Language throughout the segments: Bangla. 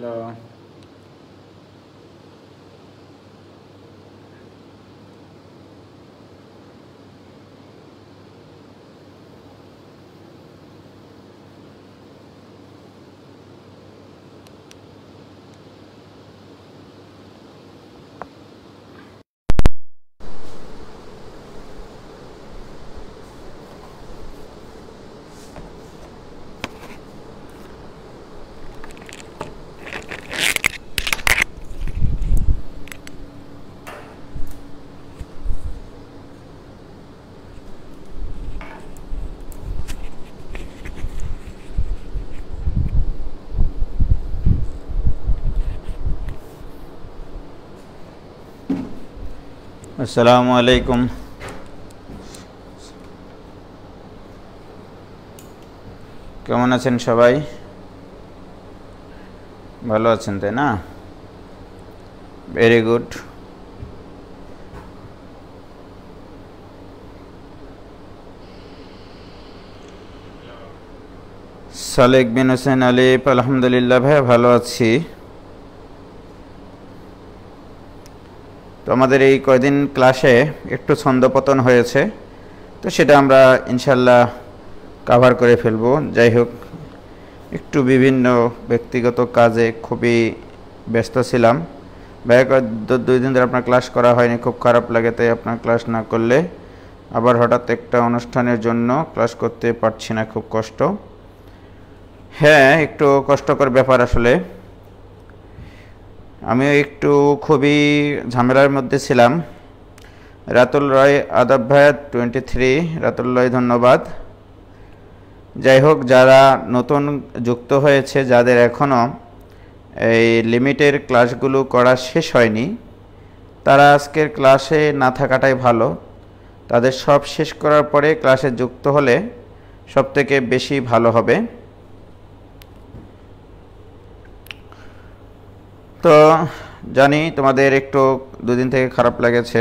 হ্যালো। আসসালামু আলাইকুম। কেমন আছেন সবাই? ভালো আছেন তাই না? Very good. সালেক বিন হোসেন আলিফ, আলহামদুলিল্লাহ ভাই ভালো আছি। তো আমাদের এই কয়দিন ক্লাসে একটু ছন্দপতন হয়েছে, তো সেটা আমরা ইনশাল্লাহ কাভার করে ফেলব। যাই হোক, একটু বিভিন্ন ব্যক্তিগত কাজে খুবই ব্যস্ত ছিলাম। ভাই 2 দিন ধরে আপনার ক্লাস করা হয়নি, খুব খারাপ লাগে, তাই আপনার ক্লাস না করলে আবার হঠাৎ একটা অনুষ্ঠানের জন্য ক্লাস করতে পারছি না, খুব কষ্ট। হ্যাঁ, একটু কষ্টকর ব্যাপার আসলে। আমিও একটু খুবই ঝামেলার মধ্যে ছিলাম। রাতুল রয় আদাব ভাইয়া 23, রাতুল রয় ধন্যবাদ। যাই হোক, যারা নতুন যুক্ত হয়েছে, যাদের এখনও এই লিমিটের ক্লাসগুলো করা শেষ হয়নি, তারা আজকের ক্লাসে না থাকাটাই ভালো। তাদের সব শেষ করার পরে ক্লাসে যুক্ত হলে সবথেকে বেশি ভালো হবে। তো জানি তোমাদের একটু 2 দিন থেকে খারাপ লেগেছে।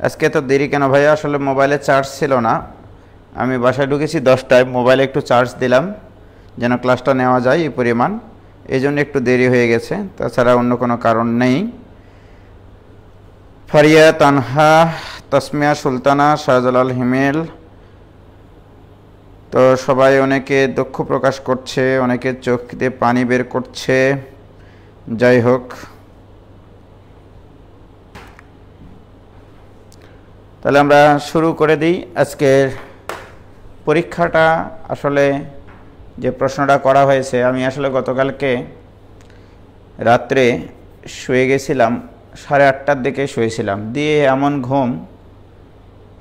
আজকে তো দেরি কেন ভাইয়া? আসলে মোবাইলে চার্জ ছিল না। আমি বাসায় ঢুকেছি 10টায়, মোবাইলে একটু চার্জ দিলাম যেন ক্লাসটা নেওয়া যায় এই পরিমাণ, এই জন্য একটু দেরি হয়ে গেছে, তাছাড়া অন্য কোনো কারণ নেই। ফারিয়া, তানহা, তাসমিয়া সুলতানা, শাহজালাল হিমেল, তো সবাই অনেকে দুঃখ প্রকাশ করছে, অনেকে চোখ দিয়ে পানি বের করছে। যাই হোক, তাহলে আমরা শুরু করে দিই। আজকের পরীক্ষাটা আসলে যে প্রশ্নটা করা হয়েছে, আমি আসলে গতকালকে রাত্রে শুয়ে গেছিলাম, 8:30টার দিকে শুয়েছিলাম, দিয়ে এমন ঘুম,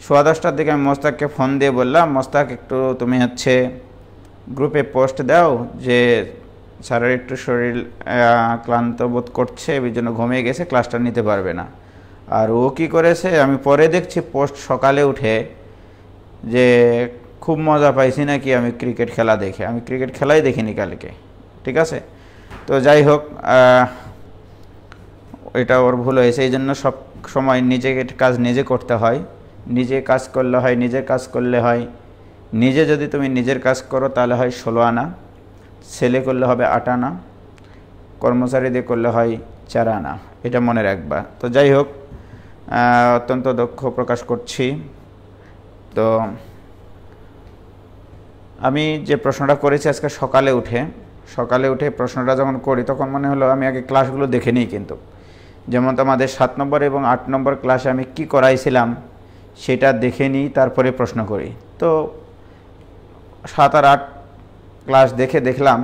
10:15টার দিকে আমি মোস্তাককে ফোন দিয়ে বললাম, মোস্তাক একটু তুমি গ্রুপে পোস্ট দাও যে স্যারের একটু শরীর ক্লান্ত বোধ করছে, এই জন্য ঘুমিয়ে গেছে, ক্লাসটা নিতে পারবে না। আর ও কি করেছে, আমি পরে দেখছি পোস্ট সকালে উঠে যে খুব মজা পাইছি নাকি আমি ক্রিকেট খেলা দেখে। আমি ক্রিকেট খেলাই দেখিনি কালকে, ঠিক আছে? তো যাই হোক, এটা ওর ভুল হয়েছে। এই জন্য সব সময় নিজেকে কাজ নিজে করতে হয়, নিজে কাজ করলে হয়, নিজের কাজ করলে হয়। নিজে যদি তুমি নিজের কাজ করো তাহলে হয় 16 আনা, ছেলে করলে হবে 8 আনা, কর্মচারীদের করলে হয় 4 আনা, এটা মনে রাখবা। তো যাই হোক, অত্যন্ত দুঃখ প্রকাশ করছি। তো আমি যে প্রশ্নটা করেছি আজকে সকালে উঠে প্রশ্নটা যখন করি, তখন মনে হলো আমি আগে ক্লাসগুলো দেখে নিই। কিন্তু যেমন আমাদের 7 নম্বর এবং 8 নম্বর ক্লাসে আমি কি করাইছিলাম সেটা দেখে নিই, তারপরে প্রশ্ন করি। তো 7 আর 8 ক্লাস দেখলাম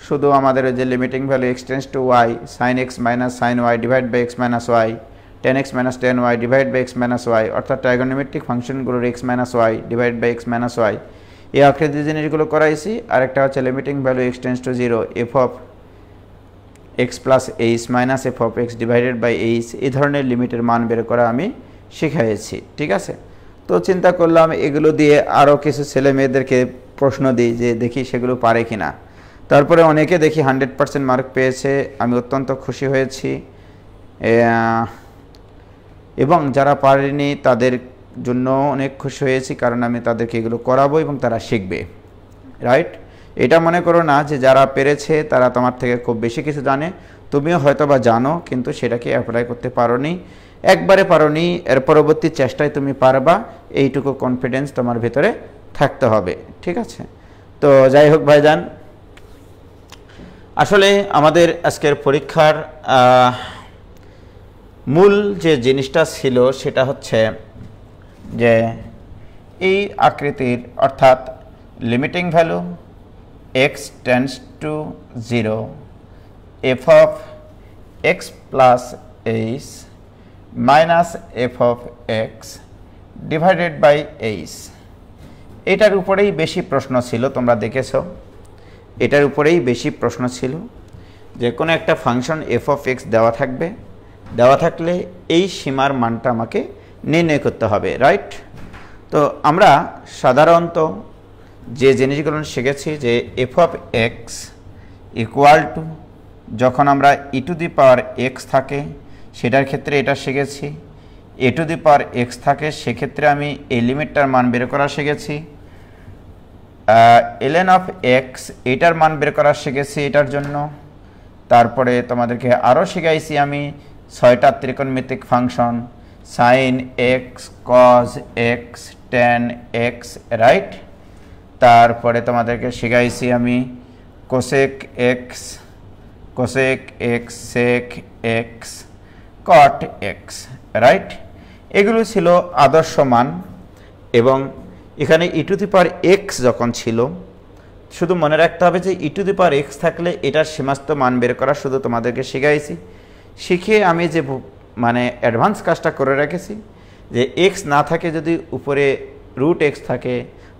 শুধু আমাদের যে limiting value x tends to y sin x minus sin y divide by x minus y, tan x minus tan y divide by x minus y, অর্থাৎ ট্রাইগোনোমেট্রিক ফাংশনগুলোর x minus y divide by x minus y, এই আকৃতির জিনিসগুলো করাইছি। আরেকটা হচ্ছে limiting value x tends to 0 f of x plus h minus f of x divided by h, এই ধরনের লিমিটের মান বের করা আমি শিখাইছি, ঠিক আছে? তো চিন্তা করলাম এগুলো দিয়ে আরও কিছু ছেলে মেয়েদেরকে প্রশ্ন দিই, যে দেখি সেগুলো পারে কিনা। তারপরে অনেকে দেখি 100% মার্ক পেয়েছে, আমি অত্যন্ত খুশি হয়েছি। এবং যারা পারেনি তাদের জন্য অনেক খুশি হয়েছি, কারণ আমি তাদেরকে এগুলো করাবো এবং তারা শিখবে, রাইট? এটা মনে করো না যে যারা পেরেছে তারা তোমার থেকে খুব বেশি কিছু জানে, তুমিও হয়তো বা জানো কিন্তু সেটাকে অ্যাপ্লাই করতে পারোনি, একবারে পারোনি, এর পরবর্তী চেষ্টায় তুমি পারবা, এইটুকু কনফিডেন্স তোমার ভিতরে থাকতে হবে, ঠিক আছে? তো যাই হোক ভাইজান, আসলে আমাদের আজকের পরীক্ষার মূল যে জিনিসটা ছিল সেটা হচ্ছে যে এই আকৃতির অর্থাৎ limiting value x tends to 0 f of x plus h minus f of x divided by h, এটার উপরেই বেশি প্রশ্ন ছিল, তোমরা দেখেছো এটার উপরেই বেশি প্রশ্ন ছিল যে কোনো একটা ফাংশন এফ অফ এক্স দেওয়া থাকবে, দেওয়া থাকলে এই সীমার মানটা আমাকে নির্ণয় করতে হবে, রাইট? তো আমরা সাধারণত যে জিনিসগুলো শিখেছি যে f of x equal two, যখন আমরা ই টু দি পাওয়ার এক্স থাকে সেটার ক্ষেত্রে এটা শিখেছি, এ টু দি পাওয়ার এক্স থাকে সেক্ষেত্রে আমি এই লিমিটটার মান বের করা শিখেছি, ln অফ এক্স এটার মান বের করা শিখেছি এটার জন্য। তারপরে তোমাদেরকে আরও শিখাইছি আমি 6টা ত্রিকোণমিতিক function, sine x, cos x, tan x, right? তারপরে তোমাদেরকে শিখাইছি আমি cosec x, sec x, cot x, right? এগুলো ছিল আদর্শ মান। এবং এখানে ই টু দি পাওয়ার এক্স যখন ছিল, শুধু মনে রাখতে হবে যে ই টু দি পাওয়ার এক্স থাকলে এটার সীমাস্ত মান বের করা শুধু তোমাদেরকে শিখাইছি। শিখিয়ে আমি যে মানে অ্যাডভান্স কাজটা করে রেখেছি যে এক্স না থাকে যদি উপরে রুট এক্স থাকে,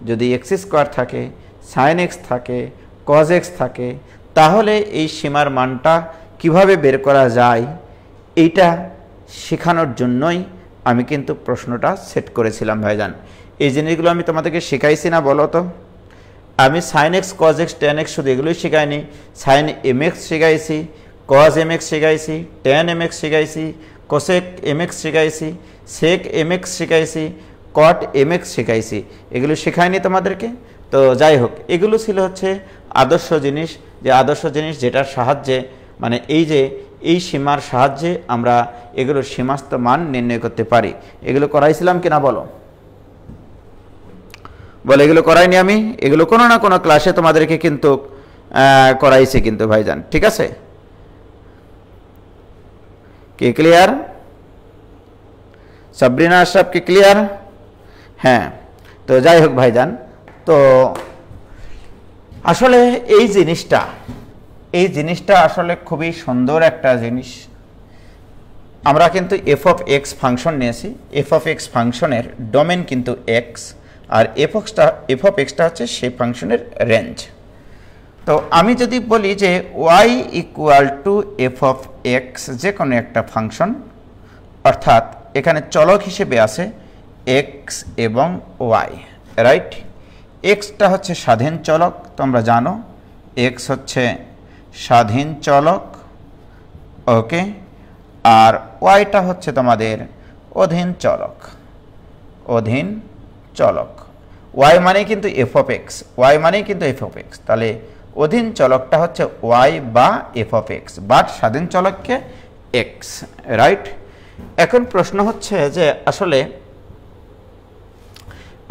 যদি এক্স স্কোয়ার থাকে, সাইন এক্স থাকে, কজ এক্স থাকে, তাহলে এই সীমার মানটা কিভাবে বের করা যায় এইটা শেখানোর জন্যই আমি কিন্তু প্রশ্নটা সেট করেছিলাম ভাইজান। এই জিনিসগুলো আমি তোমাদেরকে শেখাইছি না বলো তো? আমি sine x, cos x, tan x শুধু এগুলোই শেখাইনি, সাইন এম এক্স শেখাইছি, কজ এম এক্স শেখাইছি, ট্যান এম এক্স শেখাইছি, কোসেক এম এক্স শেখাইছি, সেক এম এক্স শেখাইছি, কট এম এক্স শেখাইছি, এগুলো শেখায়নি তোমাদেরকে? তো যাই হোক, এগুলো ছিল হচ্ছে আদর্শ জিনিস, যে আদর্শ জিনিস যেটার সাহায্যে মানে এই যে এই সীমার সাহায্যে আমরা এগুলোর সীমাস্ত মান নির্ণয় করতে পারি। এগুলো করাইছিলাম কিনা বলো? বলে এগুলো করাইনি আমি? এগুলো কোনো না কোনো ক্লাসে তোমাদেরকে কিন্তু করাইছি কিন্তু ভাইজান, ঠিক আছে? কি ক্লিয়ার? সাবরিনা আশরাফ কি ক্লিয়ার? হ্যাঁ। তো যাই হোক ভাইজান, তো আসলে এই জিনিসটা আসলে খুবই সুন্দর একটা জিনিস। আমরা কিন্তু এফ অফ এক্স ফাংশন নিয়েছি, এফ অফ এক্স ফাংশনের ডোমেন কিন্তু এক্স, আর এফ অফ এক্সটা হচ্ছে সেই ফাংশনের রেঞ্জ। তো আমি যদি বলি যে y equal to f of x যে কোনো একটা ফাংশন, অর্থাৎ এখানে চলক হিসেবে আছে এক্স এবং ওয়াই, রাইট? এক্সটা হচ্ছে স্বাধীন চলক, তোমরা জানো এক্স হচ্ছে স্বাধীন চলক, ওকে? আর ওয়াইটা হচ্ছে তোমাদের অধীন চলক, অধীন চলক। ওয়াই মানে কিন্তু এফ অফ এক্স, ওয়াই মানে কিন্তু এফ অফ এক্স, তাহলে অধীন চলকটা হচ্ছে ওয়াই বা এফ অফ এক্স, বাট স্বাধীন চলককে এক্স, রাইট? এখন প্রশ্ন হচ্ছে যে আসলে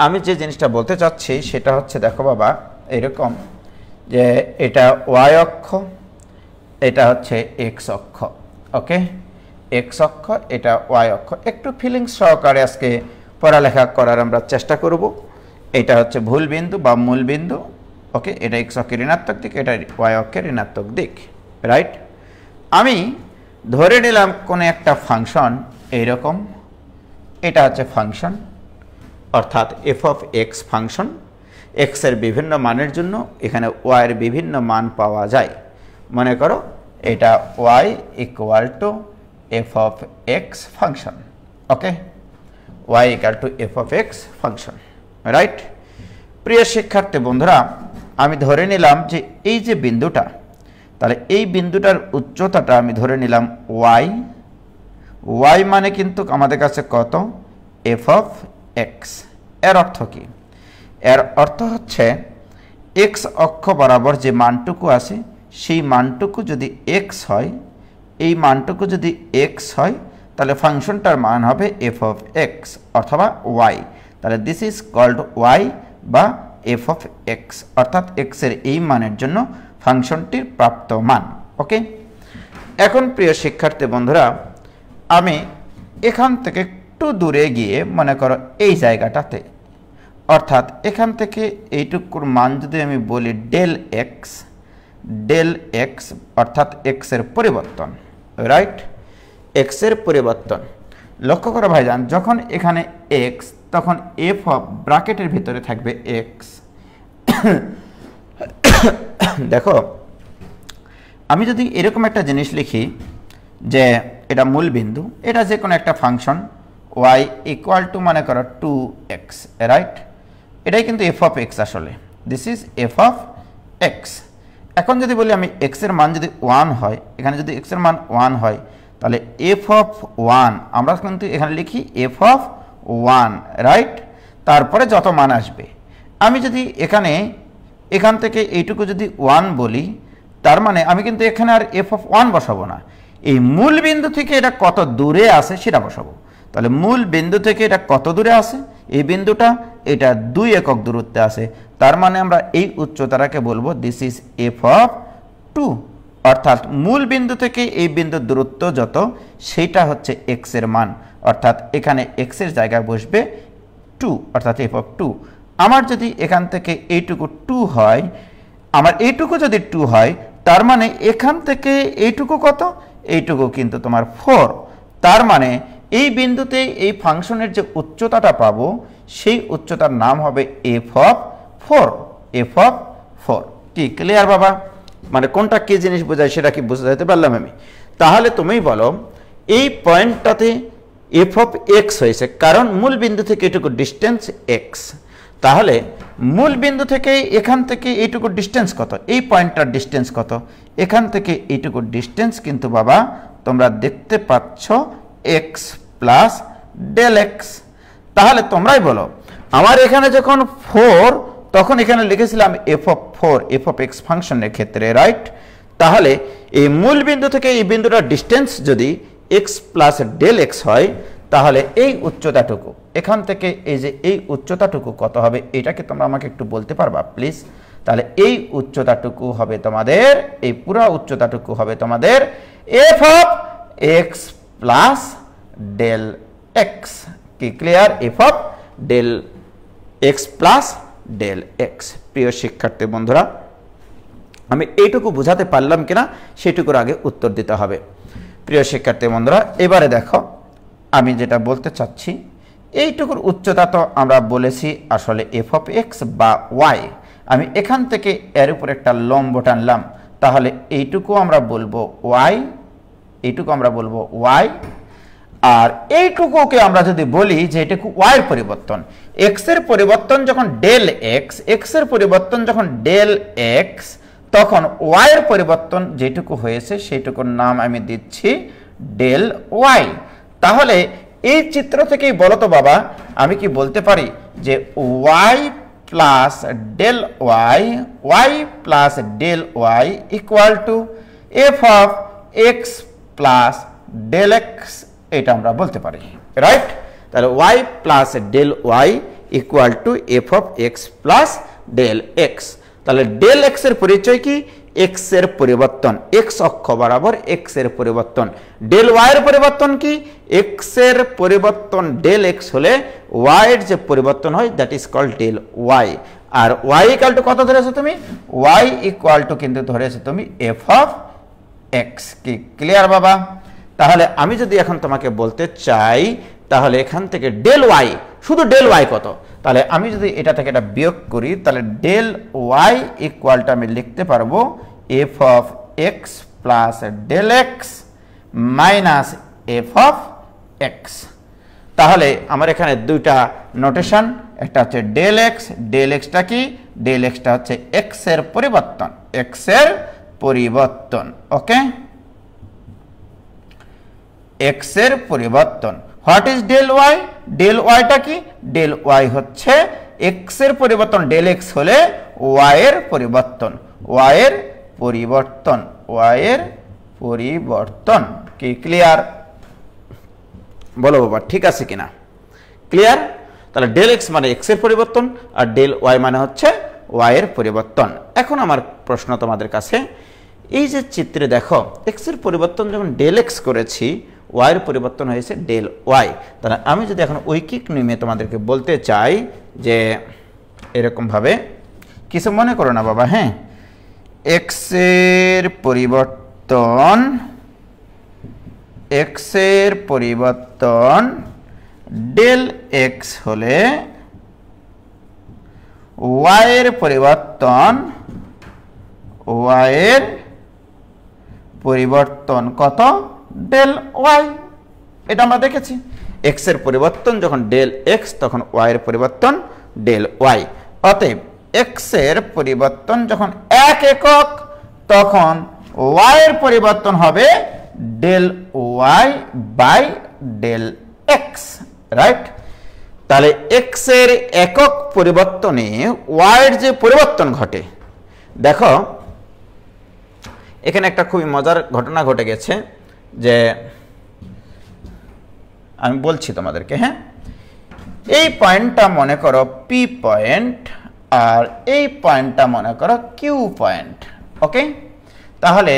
আমি যে জিনিসটা বলতে চাচ্ছি সেটা হচ্ছে, দেখো বাবা, এরকম যে এটা ওয়াই অক্ষ, এটা হচ্ছে এক্স অক্ষ, ওকে? এক্স অক্ষ, এটা ওয়াই অক্ষ। একটু ফিলিংস সহকারে আজকে পড়ালেখা করার আমরা চেষ্টা করব। এটা হচ্ছে ভুল বিন্দু বা মূল বিন্দু, ওকে? এটা এক্স অক্ষের ঋণাত্মক দিক, এটা ওয়াই অক্ষের ঋণাত্মক দিক, রাইট? আমি ধরে নিলাম কোনো একটা ফাংশন এইরকম, এটা হচ্ছে ফাংশন, অর্থাৎ এফ অফ এক্স ফাংশন। এক্সের বিভিন্ন মানের জন্য এখানে ওয়াইয়ের বিভিন্ন মান পাওয়া যায়। মনে করো এটা y equal to f of x function, okay? Y equal to f of x function, right? প্রিয় শিক্ষার্থী বন্ধুরা, আমি ধরে নিলাম যে এই যে বিন্দুটা, তাহলে এই বিন্দুটার উচ্চতাটা আমি ধরে নিলাম ওয়াই। ওয়াই মানে কিন্তু আমাদের কাছে কত? F of x. এর অর্থ কি? এর অর্থ হচ্ছে এক্স অক্ষ বরাবর যে মানটুকু আছে সেই মানটুকু যদি এক্স হয়, এই মানটুকু যদি এক্স হয়, তাহলে ফাংশনটার মান হবে এফ অফ এক্স অথবা ওয়াই। তাহলে দিস ইজ কল্ড ওয়াই বা এফ অফ এক্স, অর্থাৎ এক্সের এই মানের জন্য ফাংশনটির প্রাপ্ত মান। ওকে, এখন প্রিয় শিক্ষার্থী বন্ধুরা, আমি এখান থেকে একটু দূরে গিয়ে মনে করো এই জায়গাটাতে, অর্থাৎ এখান থেকে এইটুকুর মান যদি আমি বলি ডেল এক্স অর্থাৎ এক্সের পরিবর্তন, রাইট, এক্সের পরিবর্তন। লক্ষ্য করো ভাইজান, যখন এখানে এক্স তখন এফ অফ ব্র্যাকেটের ভিতরে থাকবে এক্স। দেখো, আমি যদি এরকম একটা জিনিস লিখি যে এটা মূল বিন্দু, এটা যে কোনো একটা ফাংশন y ইকুয়াল টু মনে করো 2x, রাইট, এটাই কিন্তু এফ অফ এক্স, আসলে this is f of x. এখন যদি বলি আমি এক্স এর মান যদি 1 হয়, এখানে যদি এক্স এর মান 1 হয়, তাহলে এফ অফ 1 আমরা কিন্তু এখানে লিখি এফ অফ 1, রাইট, তারপরে যত মান আসবে। আমি যদি এখান থেকে এইটুকু যদি 1 বলি, তার মানে আমি কিন্তু এখানে আর এফ অফ 1 বসাবো না, এই মূল বিন্দু থেকে এটা কত দূরে আছে সেটা বসাবো। তাহলে মূল বিন্দু থেকে এটা কত দূরে আছে, এই বিন্দুটা এটা 2 একক দূরত্বে আছে, তার মানে আমরা এই উচ্চতাটাকে বলবো দিস ইজ এফ অফ 2, অর্থাৎ মূল বিন্দু থেকে এই বিন্দুর দূরত্ব যত সেইটা হচ্ছে এক্স এর মান, অর্থাৎ এখানে এক্স এর জায়গায় বসবে 2, অর্থাৎ এফ অফ 2। আমার যদি এখান থেকে এইটুকু 2 হয়, আমার এইটুকু যদি 2 হয়, তার মানে এখান থেকে এইটুকু কত, এইটুকু কিন্তু তোমার 4, তার মানে এই বিন্দুতে এই ফাংশনের যে উচ্চতাটা পাবো সেই উচ্চতার নাম হবে এফ অফ 4, এফ অফ 4। কি ক্লিয়ার বাবা? মানে কোনটা কি জিনিস বোঝায় সেটা কি বুঝতে পারলাম আমি? তাহলে তুমি বলো এই পয়েন্টটাতে এফ অফ এক্স হয়েছে কারণ মূল বিন্দু থেকে এটুকু ডিস্টেন্স এক্স। তাহলে মূল বিন্দু থেকে এখান থেকে এইটুকু ডিস্টেন্স কত, এই পয়েন্টটার ডিস্টেন্স কত, এখান থেকে এইটুকু ডিস্টেন্স কিন্তু বাবা তোমরা দেখতে পাচ্ছ এক্স প্লাস ডেল এক্স। তাহলে তোমরাই বলো, আমার এখানে যখন 4 তখন এখানে লিখেছিলাম F of 4 F of x ফাংশনের ক্ষেত্রে, রাইট। তাহলে এই মূল বিন্দু থেকে এই বিন্দুটার ডিস্টেন্স যদি এক্স প্লাস ডেল এক্স হয়, তাহলে এই উচ্চতাটুকু এখান থেকে এই যে এই উচ্চতাটুকু কত হবে, এটাকে তোমরা আমাকে একটু বলতে পারবা প্লিজ? তাহলে এই উচ্চতাটুকু হবে তোমাদের, এই পুরো উচ্চতাটুকু হবে তোমাদের f of x plus del x. কি clear? F of del x plus del x. প্রিয় শিক্ষার্থী বন্ধুরা, আমি এইটুকু বোঝাতে পারলাম কিনা সেটুকুর আগে উত্তর দিতে হবে। প্রিয় শিক্ষার্থী বন্ধুরা, এবারে দেখো আমি যেটা বলতে চাচ্ছি, এইটুকুর উচ্চতা তো আমরা বলেছি আসলে এফ অফ এক্স বা ওয়াই। আমি এখান থেকে এর উপর একটা লম্ব টানলাম, তাহলে এইটুকু আমরা বলবো ওয়াই, এইটুকু আমরা বলবো ওয়াই। আর এইটুকুকে আমরা যদি বলি যে এটুকু ওয়াই এর পরিবর্তন, এক্স এর পরিবর্তন যখন ডেল এক্স, এক্স এর পরিবর্তন যখন ডেল এক্স, তখন ওয়াই এর পরিবর্তন যেটুকু হয়েছে সেইটুকুর নাম আমি দিচ্ছি ডেল ওয়াই। তাহলে এই চিত্র থেকেই বলো তো বাবা, আমি কি বলতে পারি যে y plus del y, y plus del y equal to f of x plus del x, এটা আমরা বলতে পারি, রাইট। তাহলে y plus del y equal to f of x plus del x. তাহলে ডেল এক্স এর পরিচয় কি? এক্স এর পরিবর্তন, এক্স অক্ষ বরাবর এক্স এর পরিবর্তন। ডেল ওয়াই এর পরিবর্তন কি? এক্স এর পরিবর্তন ডেল এক্স হলে ওয়াই এর যে পরিবর্তন হয় that is called del y. আর ওয়াই ইকুয়াল টু কত ধরেছো তুমি? ওয়াই ইকুয়াল টু কিন্তু ধরেছো তুমি এফ অফ এক্স। কি ক্লিয়ার বাবা? তাহলে আমি যদি এখন তোমাকে বলতে চাই, তাহলে এখান থেকে ডেল ওয়াই, শুধু ডেল ওয়াই কত, তাহলে আমি যদি এটা থেকে এটা বিয়োগ করি, তাহলে ডেল ওয়াই ইকুয়ালটা আমি লিখতে পারবো f of x plus del x minus f of x. তাহলে আমার এখানে দুইটা নোটেশন, একটা হচ্ছে ডেল এক্স, ডেল এক্সটা কি? ডেল এক্সটা হচ্ছে এক্স এর পরিবর্তন, এক্স এর পরিবর্তন, ওকে, এক্স এর পরিবর্তন। What is del y? Del ওয়াইটা কি? ডেল ওয়াই হচ্ছে এক্স এর পরিবর্তন ডেল এক্স হলে ওয়াই এর পরিবর্তন, ওয়াই এর পরিবর্তন, ওয়াই এর পরিবর্তন। কি ক্লিয়ার? বলো বাবা ঠিক আছে কিনা? ক্লিয়ার? তাহলে ডেল এক্স মানে এক্স এর পরিবর্তন আর ডেল ওয়াই মানে হচ্ছে ওয়াই এর পরিবর্তন। এখন আমার প্রশ্ন তোমাদের কাছে, এই যে চিত্রে দেখো এক্স এর পরিবর্তন যখন ডেল এক্স করেছি, ওয়াই এর পরিবর্তন হয়েছে ডেল ওয়াই। তাহলে আমি যদি এখন ঐকিক নিয়মে তোমাদেরকে বলতে চাই যে এরকম ভাবে, কিছু মনে করো না বাবা, হ্যাঁ, এক্স এর পরিবর্তন, এক্স এর পরিবর্তন ডেল এক্স হলে ওয়াই এর পরিবর্তন, ওয়াই এর পরিবর্তন কত? Del y. এটা আমরা দেখেছি, এক্স এর পরিবর্তন যখন ডেল এক্স তখন ওয়াই এর পরিবর্তন ডেল ওয়াই। অতএব এক্স এর পরিবর্তন যখন এক একক তখন ওয়াই এর পরিবর্তন হবে del y by del x, right? তাহলে এক্স এর একক পরিবর্তনে ওয়াই এর যে পরিবর্তন ঘটে, দেখো এখানে একটা খুবই মজার ঘটনা ঘটে গেছে, যে আমি বলছি তোমাদেরকে, হ্যাঁ, এই পয়েন্টটা মনে করো পি পয়েন্ট আর এই পয়েন্টটা মনে করো কিউ পয়েন্ট, ওকে? তাহলে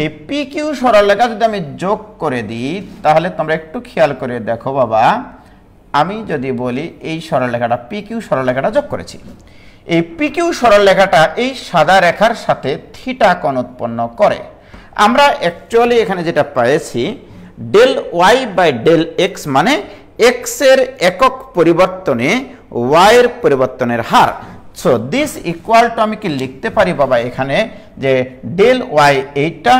এই পি কিউ সরলরেখা যদি আমি যোগ করে দিই, তাহলে তোমরা একটু খেয়াল করে দেখো বাবা, আমি যদি বলি এই সরলরেখাটা পি কিউ সরলরেখাটা যোগ করেছি, এই পি কিউ সরলরেখাটা এই সাদা রেখার সাথে থিটা কোণ উৎপন্ন করে। আমরা অ্যাকচুয়ালি এখানে যেটা পেয়েছি del y by del x মানে এক্স এর একক পরিবর্তনে ওয়াই এর পরিবর্তনের হার। সো দিস ইকুয়াল টু আমি কি লিখতে পারি বাবা এখানে, যে ডেল ওয়াই এইটা,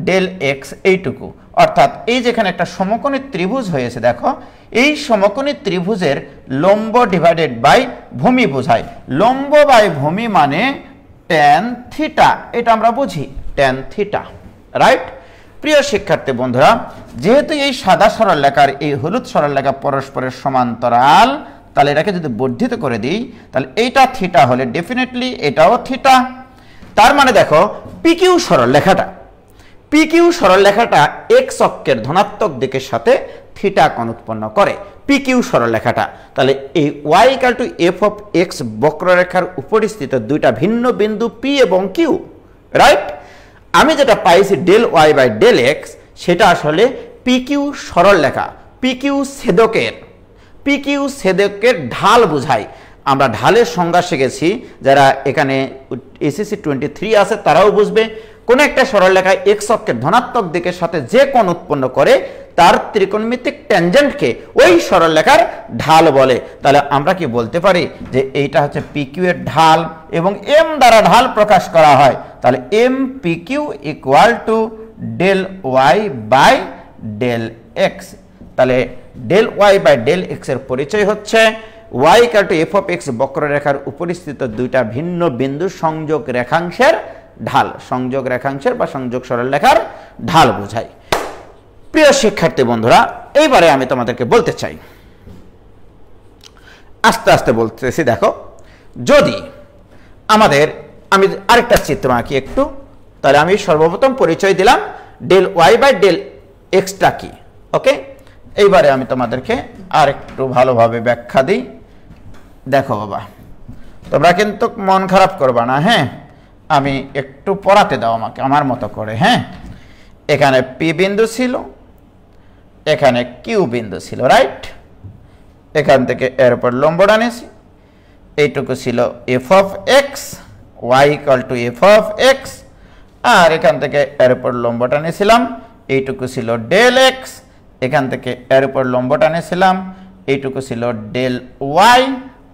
ডেল এক্স এইটুকু, অর্থাৎ এই যেখানে একটা সমকোণী ত্রিভুজ হয়েছে, দেখো এই সমকোণী ত্রিভুজের লম্ব ডিভাইডেড বাই ভূমি বোঝায়। লম্ব বাই ভূমি মানে ট্যান থিটা, এটা আমরা বুঝি ট্যান থিটা, রাইট? প্রিয় শিক্ষার্থী বন্ধুরা, যেহেতু এই সাদা সরলরেখার এই হলুদ সরলরেখা পরস্পরের সমান্তরাল, তাহলে এটাকে যদি বর্ধিত করে দিই, তাহলে এইটা থিটা হলে ডেফিনেটলি এটাও থিটা। তার মানে দেখো পি কিউ সরলরেখাটা, পি কিউ সরলরেখাটা এক্স অক্ষের ধনাত্মক দিকের সাথে থিটা কোণ উৎপন্ন করে, পি কিউ সরলরেখাটা। তাহলে এই y equal to f of x বক্ররেখার উপরিস্থিত দুইটা ভিন্ন বিন্দু পি এবং কিউ, রাইট? আমি যেটা পাইছি del y by del x, সেটা আসলে পি কিউ সরলরেখা, পি কিউ ছেদকের, পি কিউ ছেদকের ঢাল বোঝায়। আমরা ঢালের সংজ্ঞা শিখেছি, যারা এখানে এসএসসি 23 আছে তারাও বুঝবে। কোন একটা সরলরেখা এক্স অক্ষের ধনাত্মক দিকের সাথে যে কোণ উৎপন্ন করে তার ত্রিকোণমিতিক ট্যানজেন্টকে ওই সরলরেখার ঢাল বলে। তাহলে আমরা কি বলতে পারি যে এইটা হচ্ছে পি কিউ এর ঢাল এবং এম দ্বারা ঢাল প্রকাশ করা হয়। তাহলে m P Q equal to del y by del x. তাহলে del y by del x এর পরিচয় হচ্ছে y equal to f of x বক্ররেখার উপরিস্থিত দুইটা ভিন্ন বিন্দু সংযোগ রেখাংশের ঢাল, সংযোগ রেখাংশের বা সংযোগ সরলরেখার ঢাল বোঝায়। প্রিয় শিক্ষার্থী বন্ধুরা, এইবারে আমি তোমাদেরকে বলতে চাই, আস্তে আস্তে বলতেছি, দেখো যদি আমাদের, আমি আরেকটা চিত্র আঁকি একটু, তাহলে আমি সর্বপ্রথম পরিচয় দিলাম ডেল ওয়াই বাই ডেল এক্সটা কি, ওকে? এইবারে আমি তোমাদেরকে আর একটু ভালোভাবে ব্যাখ্যা দিই। দেখো বাবা, তোমরা কিন্তু মন খারাপ করবা না, হ্যাঁ? আমি একটু পড়াতে দাও আমাকে আমার মতো করে, হ্যাঁ? এখানে পি বিন্দু ছিল, এখানে কিউ বিন্দু ছিল, রাইট? এখান থেকে এর উপর লম্ব টানেছি, এইটুকু ছিল f of x, y equal to f of x, আর এখান থেকে এর উপর লম্ব টানেছিলাম, এইটুকু ছিল ডেল এক্স, এখান থেকে এর উপর লম্ব টানেছিলাম, এইটুকু ছিল ডেল ওয়াই,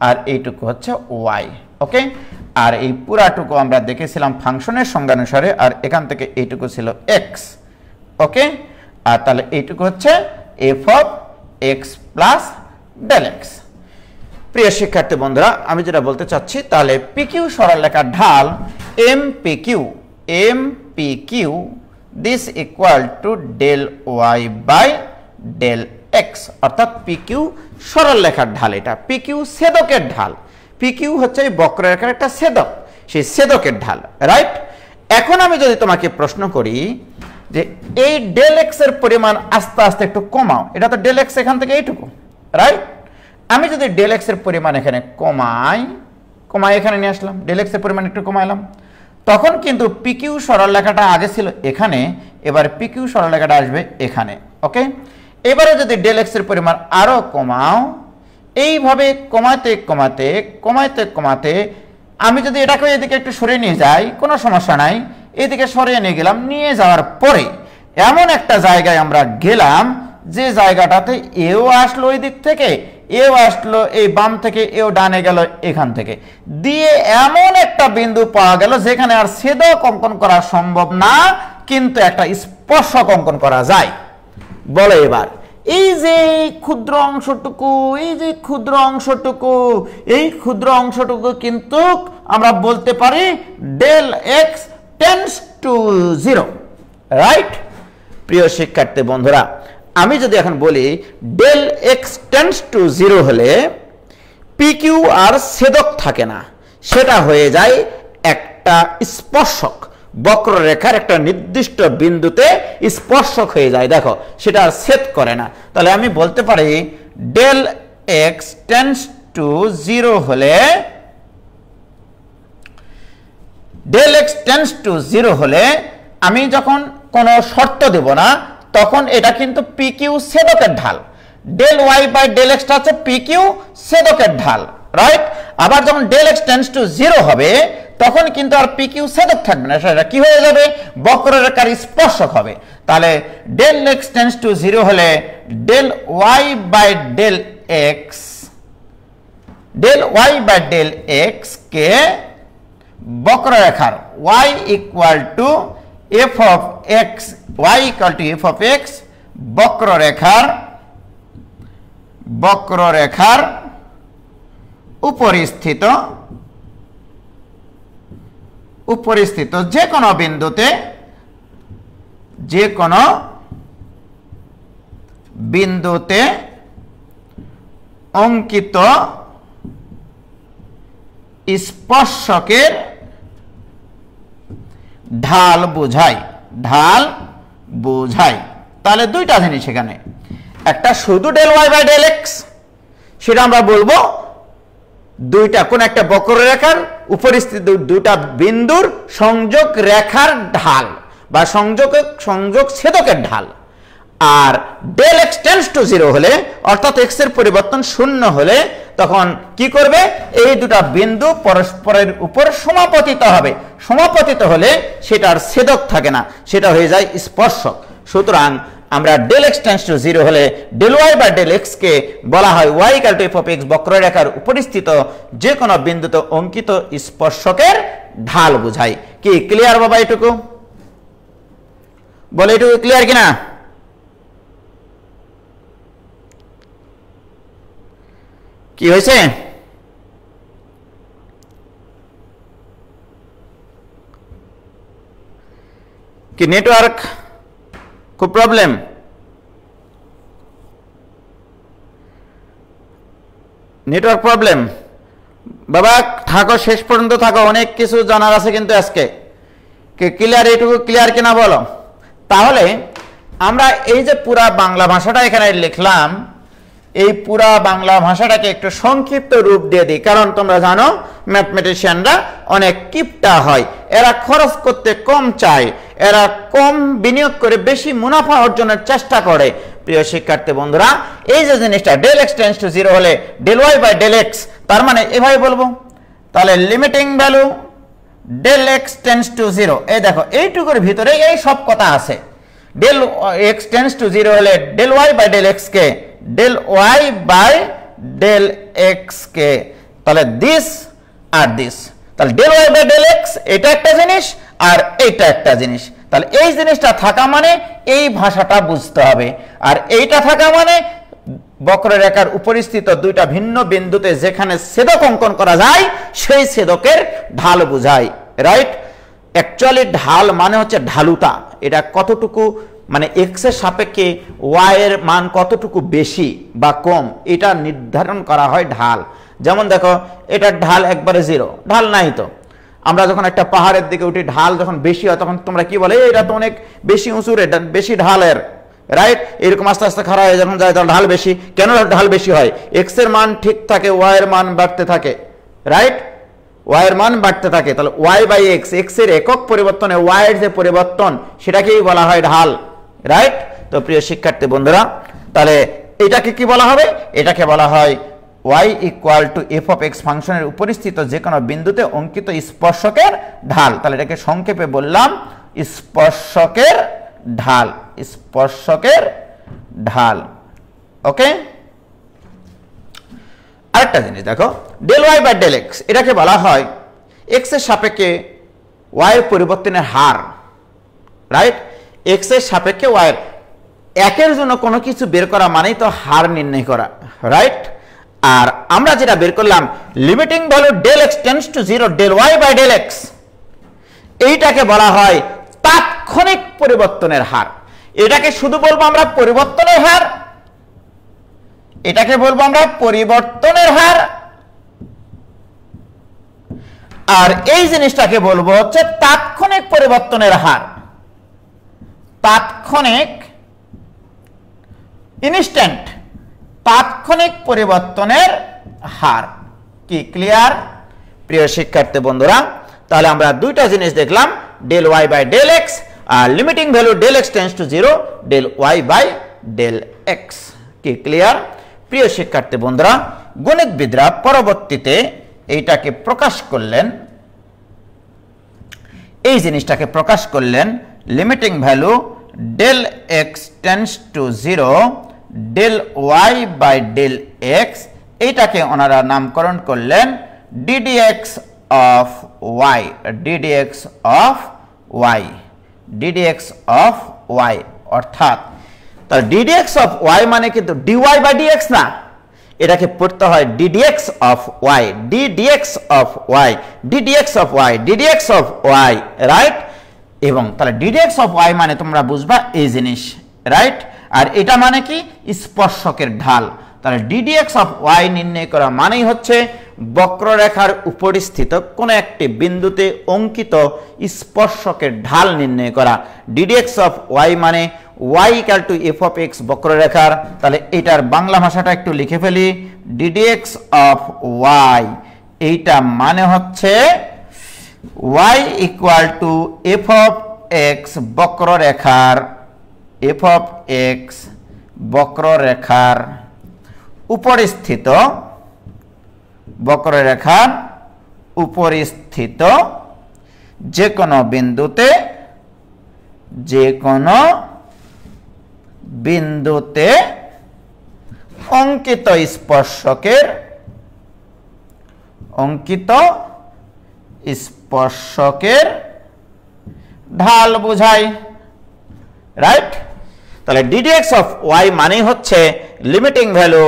আর এইটুকু হচ্ছে ওয়াই, ওকে? আর এই পুরাটুকু আমরা দেখেছিলাম ফাংশনের সংজ্ঞানুসারে, আর এখান থেকে এইটুকু ছিল এক্স, ওকে? আর তাহলে এইটুকু হচ্ছে f of x plus del x. প্রিয় শিক্ষার্থী বন্ধুরা, আমি যেটা বলতে চাচ্ছি, তাহলে পি কিউ সরলরেখার ঢাল m P Q, m P Q, this equal to del y by del x, অর্থাৎ পি কিউ সরলরেখার ঢাল, এটা পি কিউ ছেদকের ঢাল। পি কিউ হচ্ছে এই বক্ররেখার একটা ছেদক, সেই ছেদকের ঢাল, রাইট? এখন আমি যদি তোমাকে প্রশ্ন করি যে এই ডেল এক্স এর পরিমাণ আস্তে আস্তে একটু কমাও, এটা তো ডেল এক্স এখান থেকে এইটুকু, রাইট? আমি যদি ডেল এক্স এর পরিমাণ এখানে কমাই এখানে নিয়ে আসলাম, ডেল এক্স এর পরিমাণ একটু কমাইলাম, তখন কিন্তু পিকিউ সরলরেখাটা আগে ছিল এখানে, এবার পিকিউ সরলরেখাটা আসবে এখানে, ওকে? এবারে যদি ডেল এক্স এর পরিমাণ আরো কমাও, এইভাবে কমাতে কমাতে কমাতে কমাতে আমি যদি এটাকে এদিকে একটু সরিয়ে নিয়ে যাই, কোনো সমস্যা নাই, এদিকে সরিয়ে নিয়ে গেলাম, নিয়ে যাওয়ার পরে এমন একটা জায়গায় আমরা গেলাম যে জায়গাটাতে এও আসলো ওই দিক থেকে, এও আসলো এই বাম থেকে, এও ডানে গেল এখান থেকে, দিয়ে এমন একটা বিন্দু পাওয়া গেল যেখানে আর ছেদক অঙ্কন করা সম্ভব না, কিন্তু একটা স্পর্শক অঙ্কন করা যায়। বলো এবার এই যে ক্ষুদ্র অংশটুকু, এই যে ক্ষুদ্র অংশটুকু, এই ক্ষুদ্র অংশটুকু কিন্তু আমরা বলতে পারি del x tends to 0, right? প্রিয় শিক্ষার্থী বন্ধুরা, আমি যদি এখন বলি ডেল এক্স টেন্ডস টু 0 হলে পি কিউ আর ছেদক থাকে না, সেটা হয়ে যায় একটা স্পর্শক, বক্ররেখার একটা নির্দিষ্ট বিন্দুতে স্পর্শক হয়ে যায়, দেখো সেটা আর ছেদ করে না। তাহলে আমি বলতে পারি ডেল এক্স টেন্ডস টু 0 হলে, ডেল এক্স টেন্ডস টু 0 হলে আমি যখন কোনো শর্ত দেব না, তখন এটা কিন্তু পি কিউ ছেদকের ঢাল, ডেল ওয়াই বাই ডেল এক্সটা হচ্ছে পি কিউ ছেদকের ঢাল, রাইট? আবার যখন ডেল এক্স টেন্ডস টু 0 হবে তখন কিন্তু আর পি কিউ ছেদক থাকবে না, সেটা কি হয়ে যাবে? বক্ররেখার স্পর্শক হবে। তাহলে ডেল এক্স টেন্ডস টু 0 হলে del y by del x, del y by del x কে বক্ররেখার y equal to f of x, y equal to f of x বক্ররেখার উপরিস্থিত যে কোনো বিন্দুতে অঙ্কিত স্পর্শকের ঢাল বোঝায়, তাহলে দুইটা জিনিস এখানে, একটা শুধু del y by del x, সেটা আমরা বলবো দুইটা কোন একটা বক্ররেখার উপরিস্থিত দুটা বিন্দুর সংযোগ রেখার ঢাল বা সংযোগ ছেদকের ঢাল। আর ডেল এক্স টেন্ডস টু 0 হলে, অর্থাৎ এক্স এর পরিবর্তন 0 হলে, তখন কি করবে? এই দুটা বিন্দু পরস্পরের উপর সমাপতিত হবে, সমাপতিত হলে সেটার ছেদক থাকে না, সেটা হয়ে যায় স্পর্শক। সুতরাং আমরা ডেল এক্স টেন্ডস টু 0 হলে del y by del x কে বলা হয় y equal to f of x বক্ররেখার উপরিস্থিত যে কোনো বিন্দুতে অঙ্কিত স্পর্শকের ঢাল বোঝায়। কি ক্লিয়ার বাবা? এটুকু বলে, এটুকু ক্লিয়ার কিনা? কি হয়েছে? কি নেটওয়ার্ক খুব প্রবলেম? Network problem? বাবা থাকো, শেষ পর্যন্ত থাকো, অনেক কিছু জানার আছে কিন্তু আজকে। ক্লিয়ার? এটুকু ক্লিয়ার কিনা বলো? তাহলে আমরা এই যে পুরা বাংলা ভাষাটা এখানে লিখলাম, এই পুরা বাংলা ভাষাটাকে একটু সংক্ষিপ্ত রূপ দিয়ে দিই, কারণ তোমরা জানো ম্যাথমেটিশিয়ানরা অনেক কিপটা হয়, এরা খরচ করতে কম চায়, এরা কম বিনিয়োগ করে বেশি মুনাফা অর্জনের চেষ্টা করে। প্রিয় শিক্ষার্থী বন্ধুরা, এই যে জিনিসটা ডেল এক্স টেন্ডস টু 0 হলে del y by del x, তার মানে এভাবে বলবো, তাহলে limiting value del x tends to 0, এই দেখো এইটুকুর ভিতরে এই সব কথা আছে। ডেল এক্স টেন্ডস টু 0 হলে del y by del x কে del y by del x কে, তাহলে দিস আর দিস, তাহলে del y by del x এটা একটা জিনিস আর এইটা একটা জিনিস। তাহলে এই জিনিসটা থাকা মানে এই ভাষাটা বুঝতে হবে, আর এইটা থাকা মানে বক্ররেখার উপরিস্থিত দুইটা ভিন্ন বিন্দুতে যেখানে ছেদক অঙ্কন করা যায় সেই ছেদকের ঢাল বোঝায়, রাইট? অ্যাকচুয়ালি ঢাল মানে হচ্ছে ঢালুতা, এটা কতটুকু মানে এক্স এর সাপেক্ষে ওয়াই এর মান কতটুকু বেশি বা কম, এটা নির্ধারণ করা হয় ঢাল। যেমন দেখো এটার ঢাল একবারে 0, ঢাল নাই তো। আমরা যখন একটা পাহাড়ের দিকে উঠি, ঢাল যখন বেশি হয় তখন তোমরা কি বলে, এটা তো অনেক বেশি উঁচু রে, বেশি ঢালের, রাইট? এরকম আস্তে আস্তে খাড়া হয়ে যখন যায় তখন ঢাল বেশি। কেন ঢাল বেশি হয়? এক্স এর মান ঠিক থাকে, ওয়াই এর মান বাড়তে থাকে, রাইট? ওয়াই এর মান বাড়তে থাকে, তাহলে ওয়াই বাই এক্স, এক্স এর একক পরিবর্তনে ওয়াই এর যে পরিবর্তন সেটাকেই বলা হয় ঢাল, রাইট? তো প্রিয় শিক্ষার্থী বন্ধুরা, তাহলে এটাকে কি বলা হবে? এটাকে বলা হয় y equal to f of x ফাংশনের উপরিস্থিত যে কোনো বিন্দুতে অঙ্কিত স্পর্শকের ঢাল। তাহলে এটাকে সংক্ষেপে বললাম স্পর্শকের ঢাল, স্পর্শকের ঢাল। ওকে, আরেকটা জিনিস দেখো, del y by del x, এটাকে বলা হয় এক্স এর সাপেক্ষে ওয়াই এর পরিবর্তনের হার, রাইট? এক্স এর সাপেক্ষে ওয়াই এর, একের জন্য কোনো কিছু বের করা মানেই তো হার নির্ণয় করা, রাইট? আর আমরা যেটা বের করলাম limiting value del x tends to 0 del y by del x, এইটাকে বলা হয় তাৎক্ষণিক পরিবর্তনের হার। এটাকে শুধু বলবো আমরা পরিবর্তনের হার, এটাকে বলবো আমরা পরিবর্তনের হার, আর এই জিনিসটাকে বলবো হচ্ছে তাৎক্ষণিক পরিবর্তনের হার, তাৎক্ষণিক, ইনস্ট্যান্ট, তাৎক্ষণিক পরিবর্তনের হার। কি ক্লিয়ার প্রিয় শিক্ষার্থী বন্ধুরা? তাহলে আমরা দুইটা জিনিস দেখলাম, del y by del x আর limiting value del x tends to 0 del y by del x. কি ক্লিয়ার প্রিয় শিক্ষার্থী বন্ধুরা? গণিতবিদরা পরবর্তীতে এইটাকে প্রকাশ করলেন, এই জিনিসটাকে প্রকাশ করলেন limiting value del x tends to 0 del y by del x, এইটাকে ওনারা নামকরণ করলেন ddx of y, ddx of y, ddx of y. অর্থাৎ তার ডিডিএক্স অফ ওয়াই মানে কিন্তু ডিওয়াই বাই ডিএক্স না, এটাকে পড়তে হয় ddx of y, ddx of y, ddx of y, ddx of y, right? এবং তাহলে ডিডিএক্স অফ ওয়াই মানে তোমরা বুঝবা এই জিনিস, রাইট? আর এটা মানে কি? স্পর্শকের ঢাল। তাহলে ডিডিএক্স অফ ওয়াই নির্ণয় করা মানেই হচ্ছে বক্ররেখার উপরিস্থিত কোন একটি বিন্দুতে অঙ্কিত স্পর্শকের ঢাল নির্ণয় করা। ডিডিএক্স অফ ওয়াই মানে y equal to f of x বক্ররেখার, তাহলে এটার বাংলা ভাষাটা একটু লিখে ফেলি, ডিডিএক্স অফ ওয়াই, এইটা মানে হচ্ছে y equal to f of x বক্ররেখার, এফ অফ এক্স বক্ররেখার উপরিস্থিত, বক্ররেখার উপরিস্থিত যে কোনো বিন্দুতে, যে কোনো বিন্দুতে অঙ্কিত স্পর্শকের, অঙ্কিত স্পর্শকের ঢাল বোঝায়, রাইট? তাহলে ডিডিএক্স অফ ওয়াই মানে হচ্ছে limiting value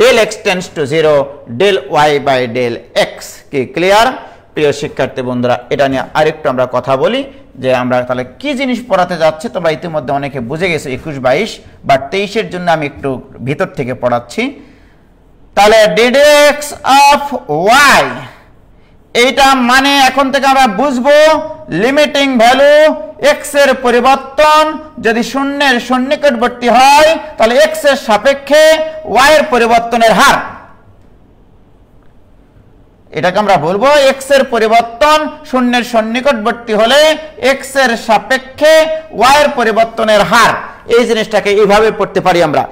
del x tends to 0 del y by del x. কি ক্লিয়ার প্রিয় শিক্ষার্থী বন্ধুরা? এটা নিয়ে আরেকটু আমরা কথা বলি যে আমরা তাহলে কি জিনিস পড়াতে যাচ্ছে। তোমরা ইতিমধ্যে অনেকে বুঝে গেছো 21, 22 বা 23-এর জন্য আমি একটু ভিতর থেকে পড়াচ্ছি। তাহলে ডিডিএক্স অফ ওয়াই, এইটা মানে এখন থেকে আমরা বুঝবো লিমিটিং ভ্যালু এক্স এর পরিবর্তন যদি শূন্যের সন্নিকটবর্তী হয় তাহলে এক্স এর সাপেক্ষে ওয়াই এর পরিবর্তনের হার। এটাকে আমরা বলবো এক্স এর পরিবর্তন শূন্যের সন্নিকটবর্তী হলে এক্স এর সাপেক্ষে ওয়াই এর পরিবর্তনের হার। এই জিনিসটাকে এইভাবে পড়তে পারি আমরা,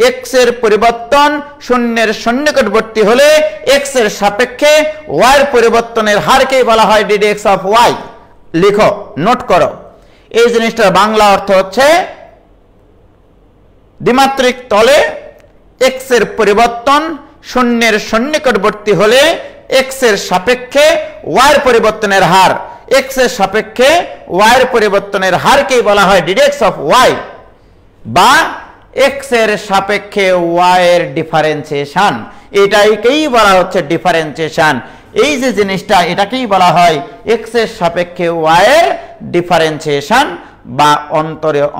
এক্স এর পরিবর্তন শূন্যের সন্নিকটবর্তী হলে এক্স এর সাপেক্ষে ওয়াই এর পরিবর্তনের হারকে বলা হয় ডিডিএক্স অফ ওয়াই। লিখো, নোট করো। এই জিনিসটার বাংলা অর্থ হচ্ছে দ্বিমাত্রিক তলে এক্স এর পরিবর্তন শূন্যের সন্নিকটবর্তী হলে এক্স এর সাপেক্ষে ওয়াই এর পরিবর্তনের হার, এক্স এর সাপেক্ষে ওয়াই এর পরিবর্তনের হারকেই বলা হয় ডিডিএক্স অফ ওয়াই, বা এক্স এর সাপেক্ষে ওয়াই এর ডিফারেন্সিয়েশন। এটাকেই বলা হচ্ছে ডিফারেন্সিয়েশন। এই যে জিনিসটা এটাকেই বলা হয় এক্স এর সাপেক্ষে ওয়াই এর ডিফারেন্সিয়েশন বা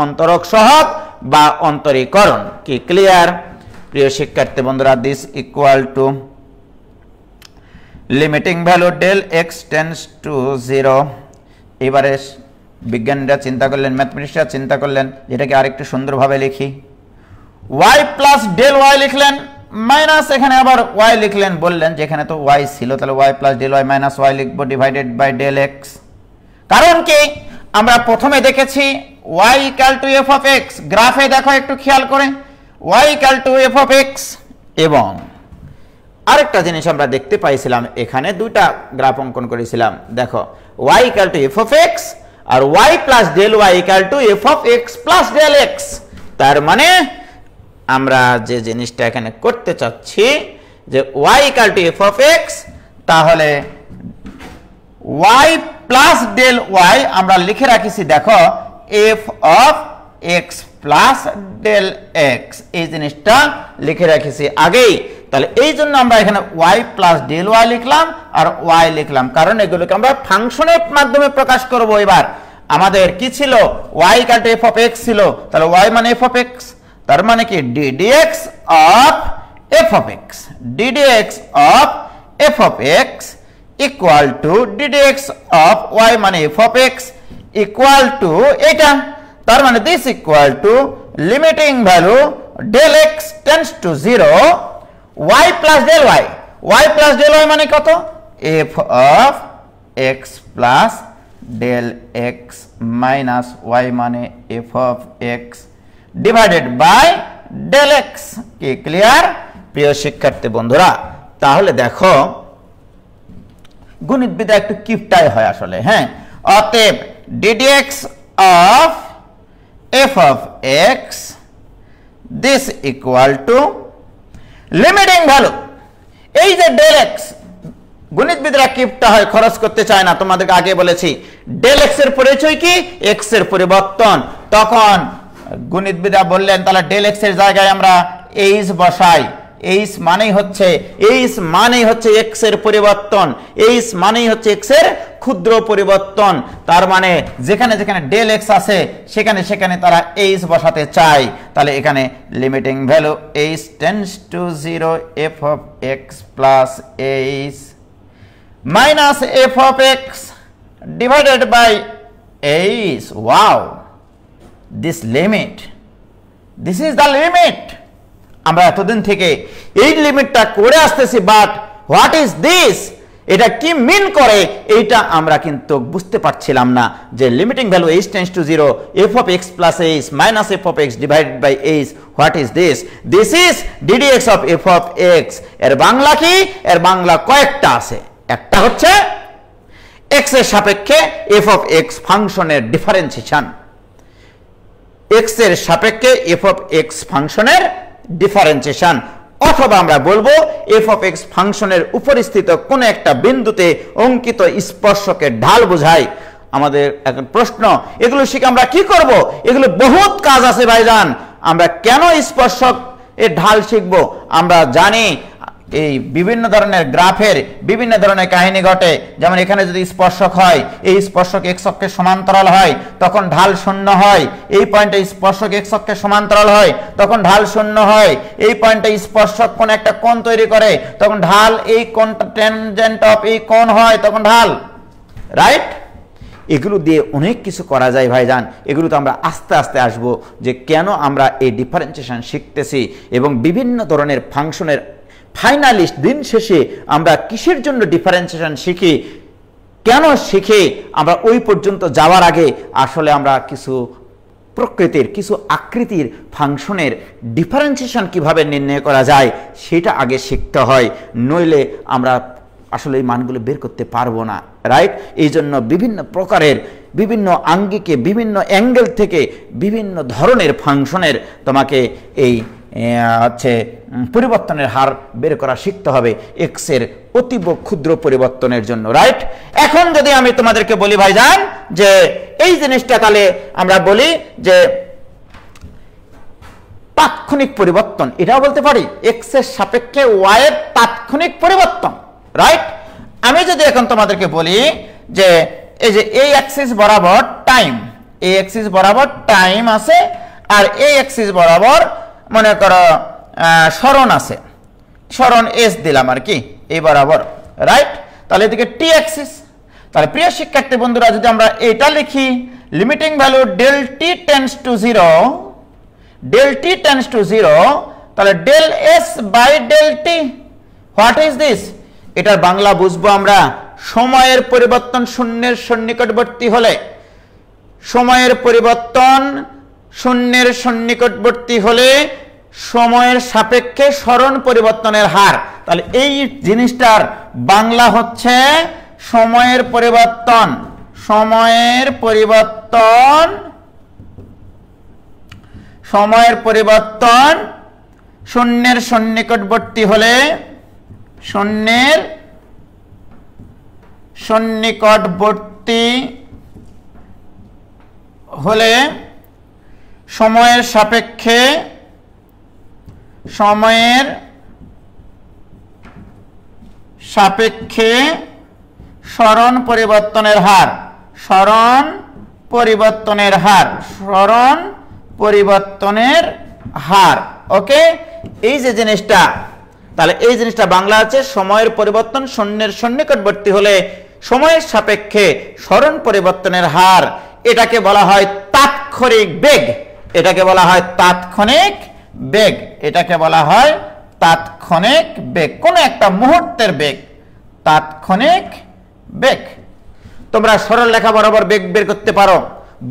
অন্তরক সহগ বা অন্তরীকরণ। কি ক্লিয়ার প্রিয় শিক্ষার্থী বন্ধুরা? This equal to limiting value del x tends to 0। এবারে বিজ্ঞানীরা চিন্তা করলেন, ম্যাথমেটিক্সরা চিন্তা করলেন, যেটাকে আরেকটু সুন্দরভাবে লিখি। y প্লাস ডেল y লিখলেন, মাইনাস এখানে আবার y লিখলেন, বললেন যেখানে তো y ছিল তাহলে y plus del y minus y লিখবো ডিভাইডেড বাই ডেল x। কারণ কি আমরা প্রথমে দেখেছি y equal to f of x, গ্রাফে দেখো একটু খেয়াল করে y equal to f of x, এবং আরেকটা জিনিস আমরা দেখতে পাইছিলাম, এখানে দুইটা গ্রাফ অঙ্কন করেছিলাম, দেখো y equal to f of x আর y plus del y equal to f of x plus del x। তার মানে আমরা যে জিনিসটা এখানে করতে চাচ্ছি যে y equal to f of x, তাহলে y প্লাস ডেল y আমরা লিখে রাখিছি, দেখো f of x plus del x, এই জিনিসটা লিখে রাখিছি আগেই। তাহলে এই জন্য আমরা এখানে y প্লাস ডেল y লিখলাম আর y লিখলাম, কারণ এগুলোকে আমরা ফাংশনের মাধ্যমে প্রকাশ করব। এবার আমাদের কি ছিল, y equal to f of x ছিল, তাহলে y মানে f অফ x, তার মানে কি ddx of f of x, ddx of f of x equal to ddx of y মানে f of x equal to এটা, তার মানে this equal to limiting value del x tends to 0 y plus del y, y plus del y মানে কত, f of x plus del x minus y মানে f of x divided by del x। কি ক্লিয়ার প্রিয় শিক্ষার্থী বন্ধুরা? তাহলে দেখো গণিতবিদ্যা একটু কিপটাই হয় আসলে, হ্যাঁ। অতএব ddx of f of x this equal to limiting value, এই যে ডেল x, গণিতবিদরা কিপটা হয়, খরচ করতে চায় না। তোমাদেরকে আগে বলেছি ডেল x এর পরিচয় কি, x এর পরিবর্তন। তখন গণিতবিদরা বললেন তাহলে ডেল x এর জায়গায় আমরা h বসাই, h মানেই হচ্ছে x এর পরিবর্তন, h মানেই হচ্ছে x এর ক্ষুদ্র পরিবর্তন। তার মানে যেখানে যেখানে ডেল x আছে সেখানে সেখানে তারা h বসাতে চায়। তাহলে এখানে limiting value h tends to 0 f of x plus h minus f of x divided by h। Wow, this is the limit। আমরা এতদিন থেকে এই লিমিটটা করে আসতেছি, বাট হোয়াট ইজ দিস, এটা কি মিন করে এইটা আমরা কিন্তু বুঝতে পারছিলাম না। যে limiting value h tends to 0 f of x plus h minus f of x divided by h, what is this, this is ddx of f of x। এর বাংলা কি, এর বাংলা কয়েকটা আছে, একটা হচ্ছে x এর সাপেক্ষে f অফ x ফাংশনের ডিফারেন্সিয়েশন, x এর সাপেক্ষে f অফ x ফাংশনের ডিফারেন্সিয়েশন, অথবা আমরা বলবো f অফ x ফাংশনের উপরিস্থিত কোন একটা বিন্দুতে অঙ্কিত স্পর্শকের ঢাল বোঝায়। আমাদের এখন প্রশ্ন, এগুলো শিখে আমরা কি করব? এগুলো বহুত কাজ আছে ভাইজান। আমরা কেন স্পর্শক এর ঢাল শিখবো? আমরা জানি এই বিভিন্ন ধরনের গ্রাফের বিভিন্ন ধরনের কাহিনী ঘটে। যেমন এখানে যদি স্পর্শক হয়, এই স্পর্শক x অক্ষের সমান্তরাল হয় তখন ঢাল শূন্য হয়। এই পয়েন্টে স্পর্শক x অক্ষের সমান্তরাল হয় তখন ঢাল শূন্য হয়। এই পয়েন্টে স্পর্শক কোন একটা কোণ তৈরি করে তখন ঢাল এই কোণটা ট্যানজেন্ট অফ এই কোণ হয় তখন ঢাল, রাইট? এগুলো দিয়ে অনেক কিছু করা যায় ভাইজান। এগুলো তো আমরা আস্তে আস্তে আসবো যে কেন আমরা এই ডিফারেন্সিয়েশন শিখতেছি এবং বিভিন্ন ধরনের ফাংশনের ফাইনালিস্ট দিন শেষে আমরা কিসের জন্য ডিফারেন্সিয়েশন শিখি, কেন শিখি, আমরা ওই পর্যন্ত যাওয়ার আগে আসলে আমরা কিছু প্রকৃতির কিছু আকৃতির ফাংশনের ডিফারেন্সিয়েশন কিভাবে নির্ণয় করা যায় সেটা আগে শিখতে হয়, নইলে আমরা আসলে এই মানগুলো বের করতে পারবো না, রাইট? এই জন্য বিভিন্ন প্রকারের বিভিন্ন আঙ্গিকে বিভিন্ন অ্যাঙ্গেল থেকে বিভিন্ন ধরনের ফাংশনের তোমাকে এই হচ্ছে পরিবর্তনের হার বের করা শিখতে হবে এক্স এর অতীব ক্ষুদ্র পরিবর্তনের জন্য, রাইট? এখন যদি আমি তোমাদেরকে বলি ভাইজান যে এই জিনিসটা, তাহলে আমরা বলি যে তাৎক্ষণিক পরিবর্তন, এটাও বলতে পারি এক্স এর সাপেক্ষে ওয়াই এর তাৎক্ষণিক পরিবর্তন, রাইট? আমি যদি এখন তোমাদেরকে বলি যে এই যে এই অ্যাক্সিস বরাবর টাইম, এই অ্যাক্সিস বরাবর টাইম আছে আর এই অ্যাক্সিস বরাবর মনে করো সরণ আছে, সরণ এস দিলাম আর কি এই বরাবর, রাইট? তাহলে এদিকে টি অ্যাক্সিস। তাহলে প্রিয় শিক্ষার্থী বন্ধুরা, যদি আমরা এটা লিখি limiting value del t tends to 0, del t tends to 0, তাহলে del s by del t, what is this? এটার বাংলা বুঝবো আমরা, সময়ের পরিবর্তন শূন্যের সন্নিকটবর্তী হলে, সময়ের পরিবর্তন শূন্যের সন্নিকটবর্তী হলে সময়ের সাপেক্ষে সরণ পরিবর্তনের হার। তাহলে এই জিনিসটার বাংলা হচ্ছে সময়ের পরিবর্তন, সময়ের পরিবর্তন, সময়ের পরিবর্তন শূন্যের সন্নিকটবর্তী হলে, শূন্যের সন্নিকটবর্তী হলে সময়ের সাপেক্ষে, সময়ের সাপেক্ষে সরণ পরিবর্তনের হার, সরণ পরিবর্তনের হার, সরণ পরিবর্তনের হার। ওকে, এই যে জিনিসটা, তাহলে এই জিনিসটা বাংলা আছে সময়ের পরিবর্তন শূন্যের সন্নিকটবর্তী হলে সময়ের সাপেক্ষে সরণ পরিবর্তনের হার, এটাকে বলা হয় তাৎক্ষণিক বেগ, এটাকে বলা হয় তাৎক্ষণিক বেগ, এটাকে বলা হয় তাৎক্ষণিক বেগ, কোন একটা মুহূর্তের বেগ, তাৎক্ষণিক বেগ। তোমরা সরল রেখা বরাবর বেগ বের করতে পারো,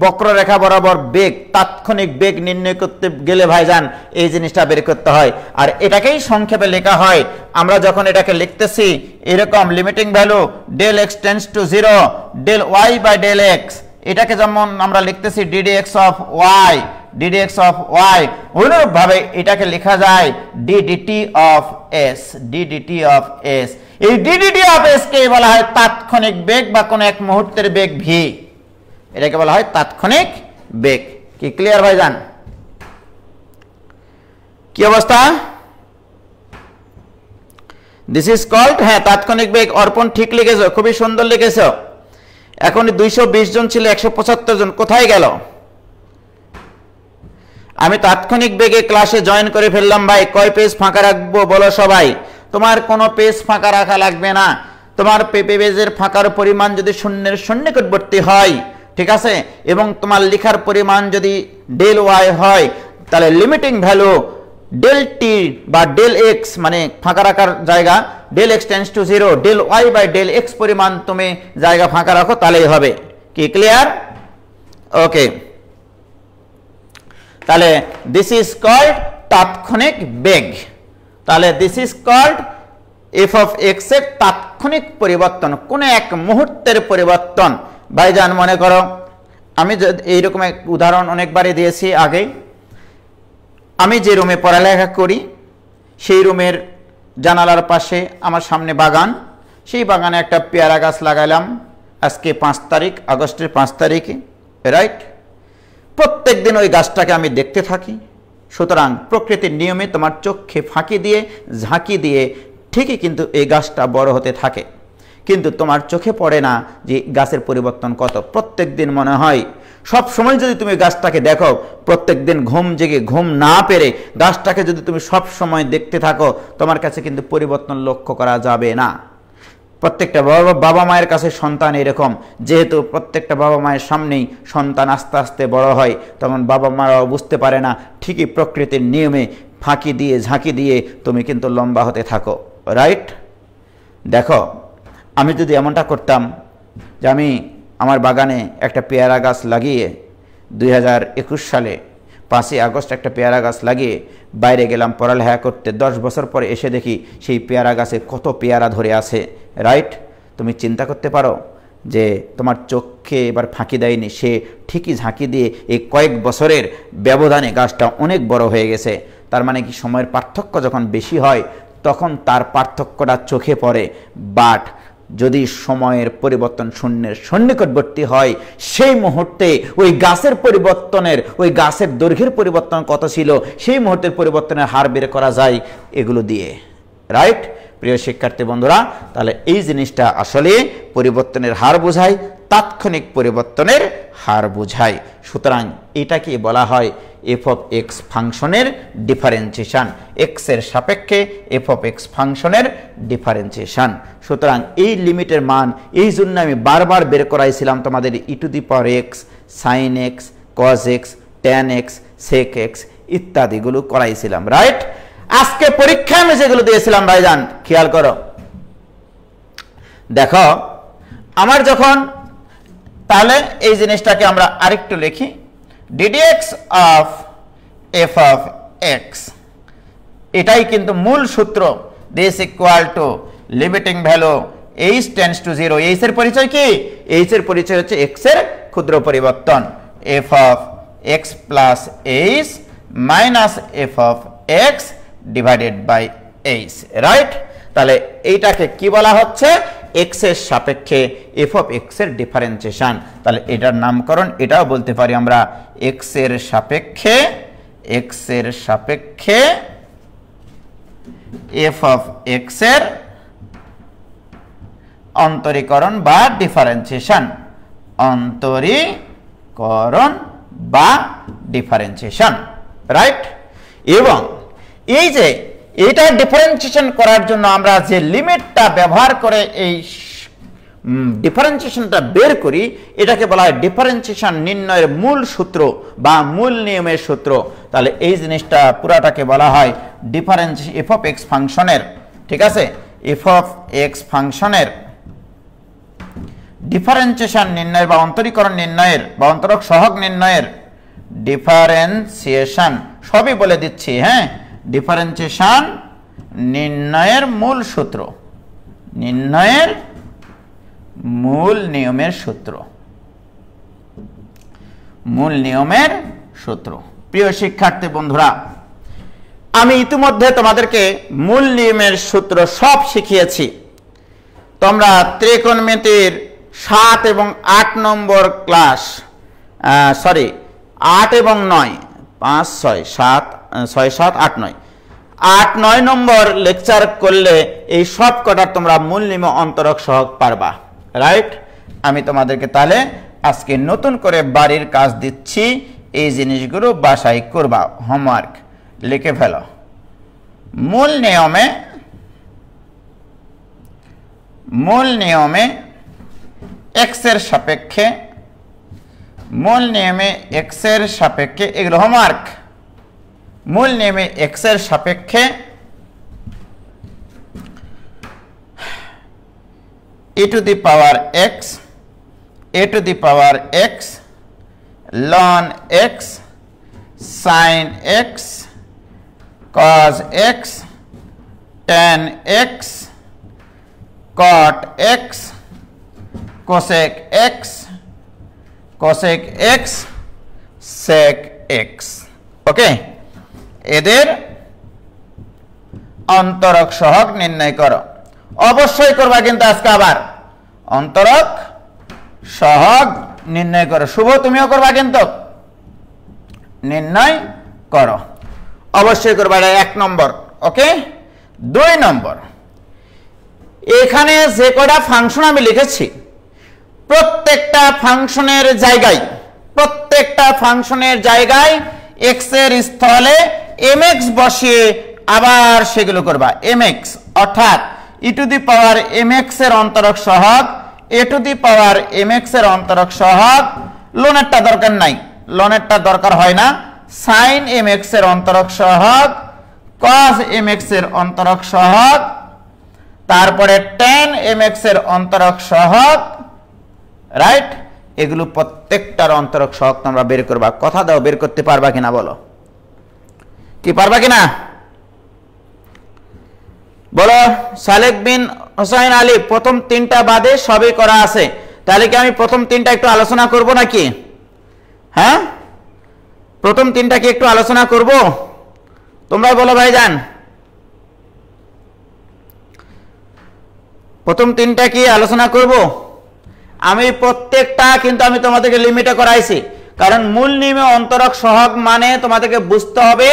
বক্ররেখা বরাবর বেগ, তাৎক্ষণিক বেগ নির্ণয় করতে গেলে ভাইজান এই জিনিসটা বের করতে হয়। আর এটাকেই সংক্ষেপে লেখা হয়, আমরা যখন এটাকে লিখতেছি এরকম limiting value del x tends to 0 del y by del x, এটাকে যেমন আমরা লিখতেছি ddx of y, ddx of y, অনুরূপভাবে এটাকে লেখা যায় ddt of s, ddt of s. এই ডিডিটি অফ এস কে বলা হয় তাৎক্ষণিক বেগ বা কোন এক মুহূর্তের বেগ ভি, এটাকে বলা হয় তাৎক্ষণিক বেগ। কি ক্লিয়ার ভাইজান? কি অবস্থা? দিস ইজ কল্ড, হ্যাঁ তাৎক্ষণিক বেগ। অর্পণ ঠিক লিখেছো, খুবই সুন্দর লিখেছো। এখন 220 জন ছিল, 175 জন কোথায় গেল? আমি তাৎক্ষণিক বেগে ক্লাসে জয়েন করে ফেললাম ভাই। কয় পেজ ফাঁকা রাখবো বলো সবাই? তোমার কোনো পেজ ফাঁকা রাখা লাগবে না। তোমার পেজের ফাঁকার পরিমাণ যদি শূন্যের সন্নিকটবর্তী হয়, ঠিক আছে, এবং তোমার লেখার পরিমাণ যদি ডেল ওয়াই হয়, তাহলে লিমিটিং ভ্যালু ডেল টি বা ডেল এক্স, মানে ফাঁকা রাখার জায়গা del x tends to 0 del y by del x পরিমাণ তুমি জায়গা ফাঁকা রাখো, তাহলেই হবে। কি ক্লিয়ার? ওকে, তাহলে দিস ইজ কল্ড তাৎক্ষণিক বেগ। তাহলে this is called f of x এর তাৎক্ষণিক পরিবর্তন, কোন এক মুহূর্তের পরিবর্তন। ভাইজান মনে করো, আমি এইরকম এক উদাহরণ অনেকবারই দিয়েছি আগে। আমি যে রুমে পড়ালেখা করি সেই রুমের জানালার পাশে আমার সামনে বাগান, সেই বাগানে একটা পেয়ারা গাছ লাগাইলাম আজকে 5 তারিখ, আগস্টের 5 তারিখে, রাইট? প্রত্যেক দিন ওই গাছটাকে আমি দেখতে থাকি। সুতরাং প্রকৃতির নিয়মে তোমার চোখে ফাঁকি দিয়ে, ঝাঁকি দিয়ে ঠিকই কিন্তু এই গাছটা বড় হতে থাকে, কিন্তু তোমার চোখে পড়ে না যে গাছের পরিবর্তন কত। প্রত্যেক দিন মনে হয়, সব সময় যদি তুমি গাছটাকে দেখো, প্রত্যেক দিন ঘুম জেগে ঘুম না পেরে গাছটাকে যদি তুমি সব সময় দেখতে থাকো, তোমার কাছে কিন্তু পরিবর্তন লক্ষ্য করা যাবে না। প্রত্যেকটা বাবা মায়ের কাছে সন্তান এরকম, যেহেতু প্রত্যেকটা বাবা মায়ের সামনেই সন্তান আস্তে আস্তে বড় হয়, তখন বাবা মারাও বুঝতে পারে না, ঠিকই প্রকৃতির নিয়মে ফাঁকি দিয়ে ঝাঁকি দিয়ে তুমি কিন্তু লম্বা হতে থাকো, রাইট? দেখো, আমি যদি এমনটা করতাম যে আমি আমার বাগানে একটা পেয়ারা গাছ লাগিয়ে 2021 সালে 5ই আগস্ট একটা পেয়ারা গাছ লাগিয়ে বাইরে গেলাম পড়ালেখা করতে, 10 বছর পরে এসে দেখি সেই পেয়ারা গাছে কত পেয়ারা ধরে আছে, রাইট? তুমি চিন্তা করতে পারো যে তোমার চোখে এবার ফাঁকি দেয়নি, সে ঠিকই ঝাঁকি দিয়ে এই কয়েক বছরের ব্যবধানে গাছটা অনেক বড় হয়ে গেছে। তার মানে কি, সময়ের পার্থক্য যখন বেশি হয় তখন তার পার্থক্যটা চোখে পড়ে। বাট যদি সময়ের পরিবর্তন শূন্যের সন্নিকটবর্তী হয়, সেই মুহূর্তে ওই গাছের পরিবর্তনের, ওই গাছের দৈর্ঘ্যের পরিবর্তন কত ছিল সেই মুহূর্তের পরিবর্তনের হার বের করা যায় এগুলো দিয়ে, রাইট? প্রিয় শিক্ষার্থী বন্ধুরা, তাহলে এই জিনিসটা আসলে পরিবর্তনের হার বোঝায়, তাৎক্ষণিক পরিবর্তনের হার বোঝায়। সুতরাং এটাকে বলা হয় এফ অফ এক্স ফাংশনের ডিফারেন্সিয়েশন, এক্স এর সাপেক্ষে এফ অফ এক্স ফাংশনের ডিফারেন্সিয়েশন। সুতরাং এই লিমিটের মান এই জন্য আমি বারবার বের করাইছিলাম তোমাদের e to the power x, sine x, cos x, tan x, sec x ইত্যাদিগুলো করাইছিলাম, রাইট? আজকে পরীক্ষায় আমি যেগুলো দিয়েছিলাম ভাইজান খেয়াল করো, দেখো আমার যখন, তাহলে এই জিনিসটাকে আমরা আরেকটু লিখি, ddx of f of x, এটাই কিন্তু মূল সূত্র। This equal to limiting value h tends to 0। H এর পরিচয় কি? এইচ এর পরিচয় হচ্ছে এক্স এর ক্ষুদ্র পরিবর্তন, f of x plus h minus f of x divided by h, right? তাহলে এইটাকে কি বলা হচ্ছে? এক্স এর সাপেক্ষে এফ অফ এক্স এর ডিফারেন্সিয়েশন। তাহলে এটার নামকরণ এটাও বলতে পারি আমরা, এক্স এর সাপেক্ষে এফ অফ এক্স এর অন্তরীকরণ বা ডিফারেন্সিয়েশন, অন্তরীকরণ বা ডিফারেন্সিয়েশন, রাইট? এবং এই যে এটা ডিফারেন্সিয়েশন করার জন্য আমরা যে লিমিটটা ব্যবহার করে এই ডিফারেন্সিয়েশনটা বের করি, এটাকে বলা হয় ডিফারেন্সিয়েশন নির্ণয়ের মূল সূত্র বা মূল নিয়মের সূত্র। তাহলে এই জিনিসটা পুরাটাকে বলা হয় ডিফারেন্সিয়েশন এফ অফ এক্স ফাংশনের, ঠিক আছে? এফ অফ এক্স ফাংশনের ডিফারেন্সিয়েশন নির্ণয় বা অন্তরীকরণ নির্ণয়ের বা অন্তরক সহগ নির্ণয়ের ডিফারেন্সিয়েশন সবই বলে দিচ্ছি, হ্যাঁ? ডিফারেন্সিয়েশন নির্ণয়ের মূল সূত্র, নির্ণয়ের মূল নিয়মের সূত্র, মূল নিয়মের সূত্র। প্রিয় শিক্ষার্থী বন্ধুরা, আমি ইতিমধ্যে তোমাদেরকে মূল নিয়মের সূত্র সব শিখিয়েছি। তোমরা ত্রিকোণমিতির 7 এবং 8 নম্বর ক্লাস, 8 এবং 9, 5, 6, 7, 6, 7, 8, 9, 8, 9 নম্বর লেকচার করলে এই সব কটার তোমরা মূল নিয়ম অন্তরক সহগ পারবা, রাইট? আমি তোমাদেরকে তাহলে আজকে নতুন করে বাড়ির কাজ দিচ্ছি, এই জিনিসগুলো বাসায় করবা, হোমওয়ার্ক লিখে ফেলো। মূল নিয়মে এক্স এর সাপেক্ষে, মূল নিয়মে এক্স এর সাপেক্ষে, এগুলো হোমওয়ার্ক। মূল নিয়মে এক্স এর সাপেক্ষে e to the power x, a to the power x, ln x, sin x, cos x, tan x, cot x, cosec x, cosec x, sec x, ওকে? এদের অন্তরক সহগ নির্ণয় করো। অবশ্যই করবা কিন্তু আজকে আবার অন্তরক সহগ নির্ণয় করো। শুভ, তুমিও করবা কিন্তু, নির্ণয় করো, অবশ্যই করবা। এটা 1 নম্বর, ওকে? 2 নম্বর, এখানে যে কটা ফাংশন আমি লিখেছি প্রত্যেকটা ফাংশনের জায়গায় এক্স এর স্থলে mx বসিয়ে আবার সেগুলো করবা mx, অর্থাৎ e to the power mx এর অন্তরক সহগ, a two the power mx এর অন্তরক সহগ, লনেরটা দরকার নাই, লনেরটা দরকার হয় না, sin mx এর অন্তরক সহগ, cos mx এর অন্তরক সহগ, তারপরে tan mx এর অন্তরক সহগ, রাইট? এগুলো প্রত্যেকটার অন্তরক সহগ তোমরা বের করবা। কথা দাও, বের করতে পারবা কিনা বলো, কি পারবা কিনা বলো? সালেক বিন হোসাইন আলী, প্রথম 3টা বাদে সবই করা আছে, তাহলে কি আমি প্রথম 3টা একটু আলোচনা করব নাকি? হ্যাঁ, প্রথম 3টা কি একটু আলোচনা করব? তোমরাই বলো ভাইজান, প্রথম 3টা কি আলোচনা করব? আমি প্রত্যেকটা কিন্তু আমি তোমাদেরকে লিমিটে করাইছি, কারণ মূল নিয়মে অন্তরক সহগ মানে তোমাদেরকে বুঝতে হবে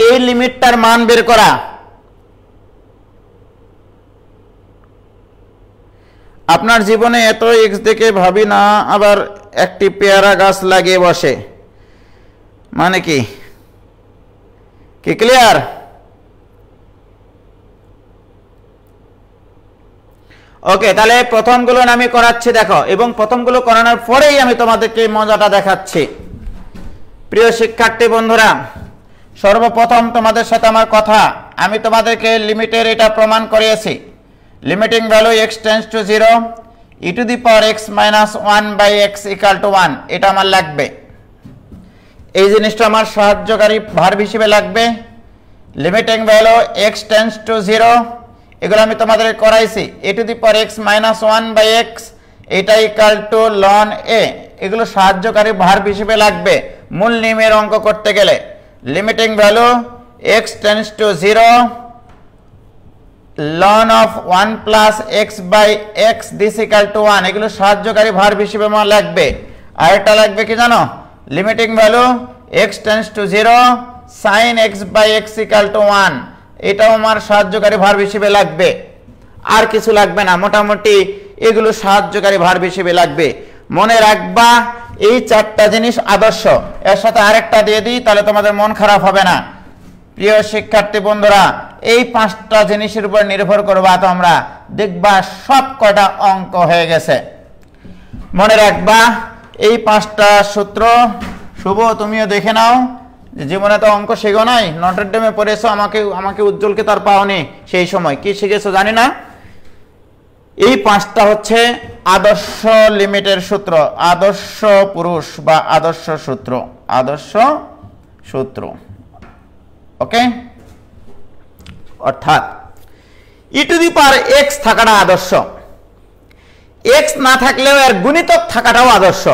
এই লিমিটটার মান বের করা। আপনার জীবনে এত এক্স দেখে ভাবি না আবার একটি পেয়ারা গাছ লাগিয়ে বসে, মানে কি? কি ক্লিয়ার? ওকে, তাহলে প্রথমগুলো আমি করাচ্ছি দেখো, এবং প্রথমগুলো করানোর পরেই আমি তোমাদেরকে মজাটা দেখাচ্ছি। প্রিয় শিক্ষার্থী বন্ধুরা, সর্বপ্রথম তোমাদের সাথে আমার কথা, আমি তোমাদেরকে লিমিটের এটা প্রমাণ করিয়েছি। Limiting value x tends to 0 e to the power x minus 1 by x equal to 1, এটা আমার লাগবে। এই জিনিসটা আমার সাহায্যকারী ভার্ব হিসেবে লাগবে। Limiting value x tends to 0, এগুলো আমি তোমাদের করাইছি। e to the power x minus 1 by x, এটা ইকুয়াল টু ln a, এগুলো সাহায্যকারী ভার্ব হিসেবে লাগবে মূল নিয়মের অঙ্ক করতে গেলে। Limiting value x tends to 0 ln of 1 plus x by x this equal to 1, এগুলো সাহায্যকারী ভার্ব হিসেবে আমার লাগবে। আর এটা লাগবে কি জানো? Limiting value x tends to 0 sin x by x equal to 1, এটাও আমার সাহায্যকারী ভার্ব হিসেবে লাগবে। আর কিছু লাগবে না, মোটামুটি এগুলো সাহায্যকারী ভার্ব হিসেবে লাগবে। মনে রাখবা এই চারটা জিনিস আদর্শ। এর সাথে আরেকটা দিয়ে দিই, তাহলে তোমাদের মন খারাপ হবে না। প্রিয় শিক্ষার্থী বন্ধুরা, এই পাঁচটা জিনিসের উপর নির্ভর করবা তোমরা, দেখবা সব কটা অঙ্ক হয়ে গেছে। মনে রাখবা এই পাঁচটা সূত্র। শুভ, তুমিও দেখে নাও, জীবনে তো অঙ্ক শেখো নাই, নটর ডেমে পড়েছো, আমাকে উজ্জ্বলকে তার পাওনি সেই সময়। কি শিখেছো জানি না। এই পাঁচটা হচ্ছে আদর্শ লিমিটের সূত্র, আদর্শ পুরুষ বা আদর্শ সূত্র, আদর্শ সূত্র। ওকে, অর্থাৎ ই টু দি পাওয়ার এক্স থাকাটা আদর্শ, এক্স না থাকলেও এর গুণিতক থাকাটাও আদর্শ,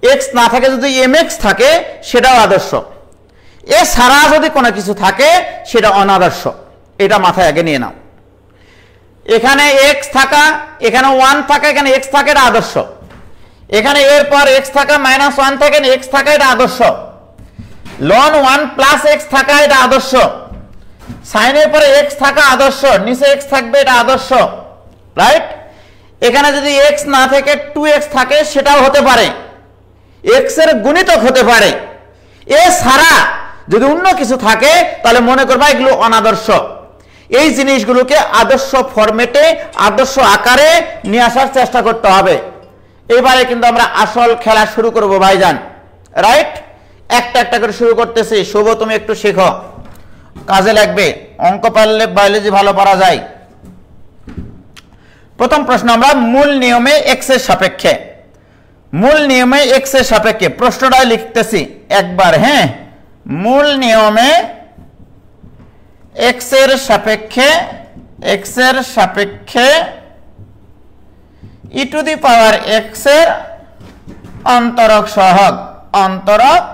এক্স না থাকে যদি এম এক্স থাকে সেটাও আদর্শ, এ ছাড়া যদি কোনো কিছু থাকে সেটা অনাদর্শ। এটা মাথায় আগে নিয়ে নাও। এখানে এক্স থাকা, এখানে 1 থাকা, এখানে এক্স থাকে, এটা আদর্শ। এখানে এর পর এক্স থাকা, মাইনাস 1 থাকে, এক্স থাকা, এটা আদর্শ। ln 1 প্লাস এক্স থাকা, এটা আদর্শ। সাইনের পরে এক্স থাকা আদর্শ, নিচে এক্স থাকবে, এটা আদর্শ, রাইট? এখানে যদি এক্স না থেকে 2x থাকে সেটাও হতে পারে, এক্স এর গুণিতক হতে পারে। এ ছাড়া যদি অন্য কিছু থাকে তাহলে মনে করবা এগুলো অনাদর্শ। এই জিনিসগুলোকে আদর্শ ফরম্যাটে, আদর্শ আকারে নিয়ে আসার চেষ্টা করতে হবে। এবারে কিন্তু আমরা আসল খেলা শুরু করব ভাইজান, রাইট? একটা একটা করে শুরু করতেছি। শুভ, তুমি একটু শেখো, কাজে লাগবে। অঙ্ক পারলে বায়োলজি ভালো পারা যায়। প্রথম প্রশ্ন, আমরা মূল নিয়মে এক্স এর সাপেক্ষে, মূল নিয়মে এক্স এর সাপেক্ষে প্রশ্নটা লিখতেছি একবার। হ্যাঁ, মূল নিয়মে এক্স এর সাপেক্ষে, এক্স এর সাপেক্ষে ই টু দি পাওয়ার এক্স এর অন্তরক সহগ, অন্তরক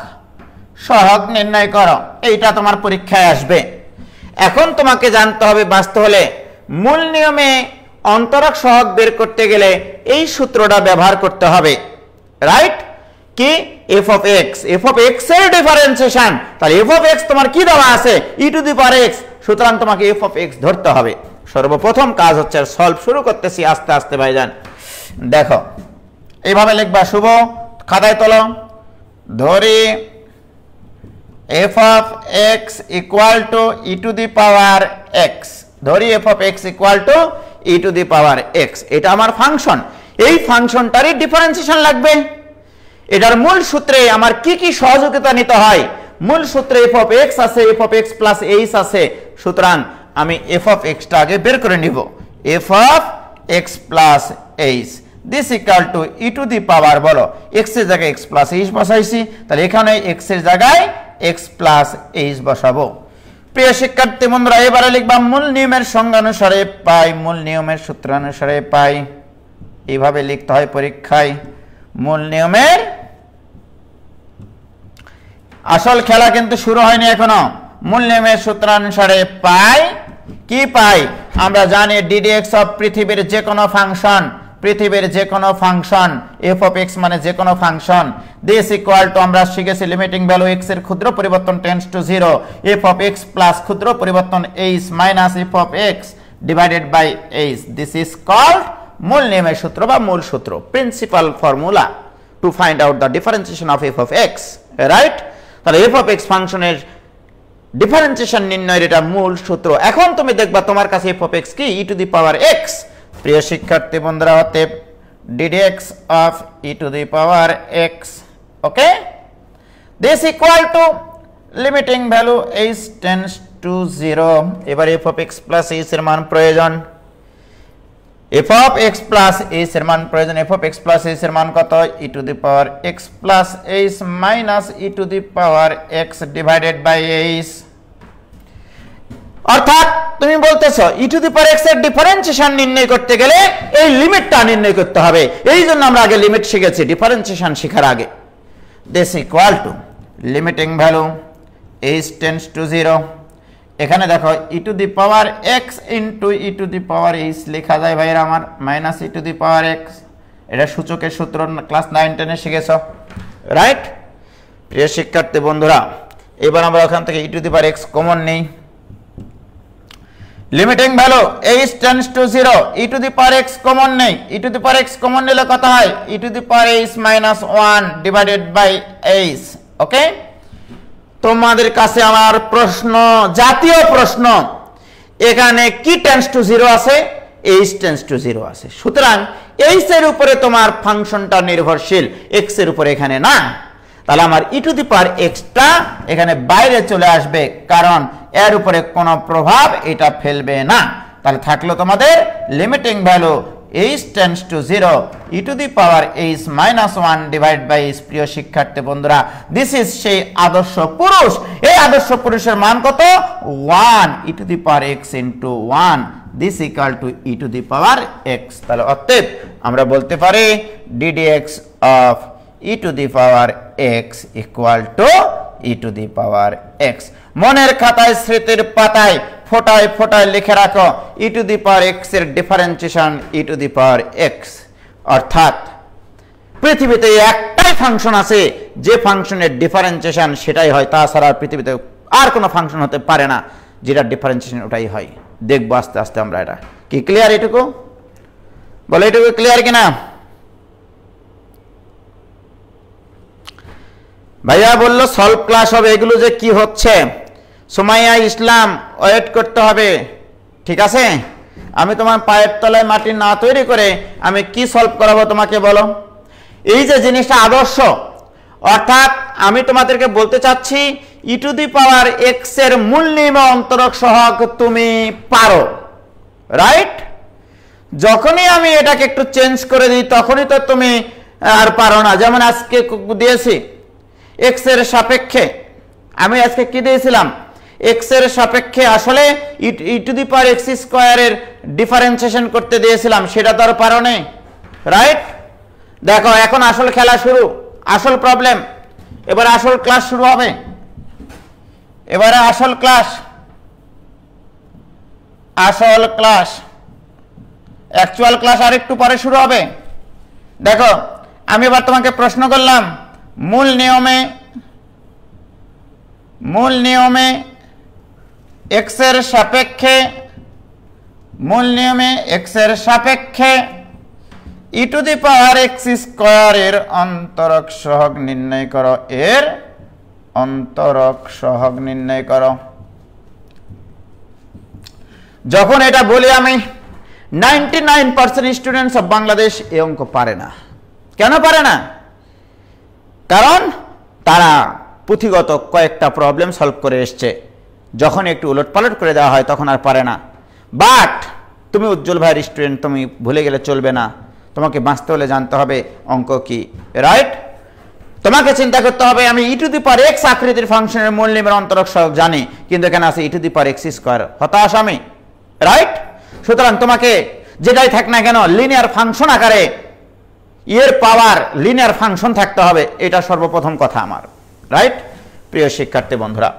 সহগ নির্ণয় করো। এইটা তোমার পরীক্ষায় আসবে। এখন তোমাকে জানতে হবে, বাঁচতে হলে মূল নিয়মে অন্তরক সহগ বের করতে গেলে এই সূত্রটা ব্যবহার করতে হবে, রাইট? কি? F of x, F of x এর ডিফারেন্সিয়েশন। তাহলে এফ অফ এক্স তোমার কি দেওয়া আছে? ই টু দি পাওয়ার এক্স, সুতরাং তোমাকে এফ অফ এক্স ধরতে হবে। সর্বপ্রথম কাজ হচ্ছে সলভ শুরু করতেছি আস্তে আস্তে ভাইজান। দেখো, এইভাবে লিখবা। শুভ, খাতায় তোলো। ধরি f of x equal to e to the power x, ধরি f of x equal to e to the power x. এটা আমার ফাংশন, এই ফাংশনটারই ডিফারেন্সিয়েশন লাগবে। এটার মূল সূত্রে আমার কি কি সহযোগিতা নিতে হয়? মূল সূত্রে এফ অফ এক্স আছে, F of x plus H আছে, সুতরাং আমি এফ অফ এক্সটা আগে বের করে নিব। F of x plus h this equal to e to the power, বলো এক্স এর জায়গায় এক্স প্লাস এইচ বসাইছি, তাহলে এখানে এক্স এর জায়গায় এক্স প্লাস এইচ বসাবো। প্রিয় শিক্ষার্থী বন্ধুরা, এবারে লিখবা মূল নিয়মের সংজ্ঞানুসারে পাই, মূল নিয়মের সূত্রানুসারে পাই। এইভাবে লিখতে হয় পরীক্ষায়। মূল নিয়মের, আসল খেলা কিন্তু শুরু হয়নি এখনো। মূল নিয়মের সূত্রানুসারে পাই, কি পাই? আমরা জানি ডিডিএক্স অফ পৃথিবীর যে কোনো ফাংশন, পৃথিবীর যে কোনো ফাংশন, এফ অফ এক্স মানে যে কোনো ফাংশন, দিস ইকুয়াল টু আমরা শিখেছি লিমিটিং ভ্যালু এক্স এর ক্ষুদ্র পরিবর্তন tends to 0, f of x plus ক্ষুদ্র পরিবর্তন h minus f of x divided by h. This is called মূল নিয়মের সূত্র বা মূল সূত্র, principal formula to find out the differentiation of f of x, right? তাহলে এফ অফ এক্স ফাংশনের ডিফারেন্সিয়েশন নির্ণয়ের এটা মূল সূত্র। এখন তুমি দেখবা তোমার কাছে f of x কি e to the power x। প্রিয় শিক্ষার্থী বন্ধুরা, অতএব ddx of e to the power x, okay, this equal to limiting value h tends to 0। এবার f of x plus h এর মান প্রয়োজন, f of x plus h এর মান প্রয়োজন। f of x plus h এর মান কত? e to the power x plus h minus e to the power x divided by h। অর্থাৎ তুমি বলতেছো e to the power x এর ডিফারেন্সিয়েশন নির্ণয় করতে গেলে এই লিমিটটা নির্ণয় করতে হবে। এই জন্য আমরা আগে লিমিট শিখেছি ডিফারেন্সিয়েশন শেখার আগে। this equal to limiting value h tends to 0। এখানে দেখো e to the power x into e to the power h লেখা যায় ভাইরা আমার, minus e to the power x। এটা সূচকের সূত্র ক্লাস 9 10 এ শিখেছো, রাইট? প্রিয় শিক্ষার্থী বন্ধুরা, এবার আমরা ওখান থেকে e to the power x common নেই। Limiting value h tends to 0, e to the power x common নেই। e to the power x common নিলে কত হয়? e to the power h minus 1 divided by h, ওকে? তোমাদের কাছে আমার প্রশ্ন, জাতীয় প্রশ্ন, এখানে কি টেন্স টু 0 আছে? h টেন্স টু 0 আছে। সুতরাং h এর উপরে তোমার ফাংশনটা নির্ভরশীল, x এর উপরে এখানে না। তাহলে আমার e to the power x টা এখানে বাইরে চলে আসবে, কারণ এর উপরে কোনো প্রভাব এটা ফেলবে না। তাহলে থাকলো তোমাদের limiting value h tends to 0, e to the power h minus 1 divided by h। প্রিয় শিক্ষার্থী বন্ধুরা, দিস ইজ সেই আদর্শ পুরুষ। এই আদর্শ পুরুষের মান কত? 1 e to the power x into 1, this equal to e to the power x। তাহলে অতএব আমরা বলতে পারি ddx of e to the power x equal to e to the power x। মনের খাতায়, স্মৃতির পাতায় ফোটায় ফোটায় লিখে রাখো e to the power x এর differentiation e to the power x। অর্থাৎ পৃথিবীতে একটাই ফাংশন আছে যে ফাংশনের ডিফারেন্সিয়েশন সেটাই হয়, তাছাড়া পৃথিবীতে আর কোনো ফাংশন হতে পারে না যেটা ডিফারেন্সিয়েশন ওটাই হয়। দেখবো আস্তে আস্তে আমরা। এটা কি ক্লিয়ার? এটুকু বলে, এটুকু ক্লিয়ার কিনা ভাইয়া? বললো সলভ ক্লাস হবে, এগুলো যে কি হচ্ছে সুমাইয়া ইসলাম, ওয়েট করতে হবে, ঠিক আছে? আমি তোমার পায়ের তলায় মাটি না তৈরি করে আমি কি সলভ করাবো তোমাকে বলো? এই যে জিনিসটা আদর্শ, অর্থাৎ আমি তোমাদেরকে বলতে চাচ্ছি e to the power x এর মূল নিয়ম অন্তরক সহগ তুমি পারো, রাইট? যখনই আমি এটাকে একটু চেঞ্জ করে দিই তখনই তো তুমি আর পারো না। যেমন আজকে দিয়েছি x এর সাপেক্ষে, আমি আজকে কি দিয়েছিলাম? x এর সাপেক্ষে আসলে e to the power x স্কয়ারের ডিফারেন্সিয়েশন করতে দিয়েছিলাম, সেটা তো আর পারো না, রাইট? দেখো এখন আসল খেলা শুরু, আসল প্রবলেম। এবার আসল ক্লাস শুরু হবে, এবারে আসল ক্লাস, আসল ক্লাস, অ্যাকচুয়াল ক্লাস আর একটু পরে শুরু হবে। দেখো আমি এবার তোমাকে প্রশ্ন করলাম, মূল নিয়মে x এর সাপেক্ষে, মূল নিয়মে x এর সাপেক্ষে e to the power x square এর অন্তরক সহগ নির্ণয় করো, এর অন্তরক সহগ নির্ণয় করো। যখন এটা বলি আমি, 99% স্টুডেন্টস অফ বাংলাদেশ এই অঙ্ক পারে না। কেন পারে না? কারণ তারা পুঁথিগত কয়েকটা প্রবলেম সলভ করে এসছে, যখন একটু উলটপালট করে দেওয়া হয় তখন আর পারে না। বাট তুমি উজ্জ্বল ভাইয়ের স্টুডেন্ট, তুমি ভুলে গেলে চলবে না, তোমাকে বাঁচতে হলে জানতে হবে অঙ্ক কি, রাইট? তোমাকে চিন্তা করতে হবে আমি e to the power x আকৃতির ফাংশনের মূল নিয়মের অন্তরক সহগ জানি, কিন্তু এখানে আছে e to the power x square, হতাশ আমি, রাইট? সুতরাং তোমাকে যেটাই থাক না কেন লিনিয়ার ফাংশন আকারে এর পাওয়ার লিনিয়ার ফাংশন থাকতে হবে, এটা সর্বপ্রথম কথা আমার, রাইট? প্রিয় শিক্ষার্থী বন্ধুরা,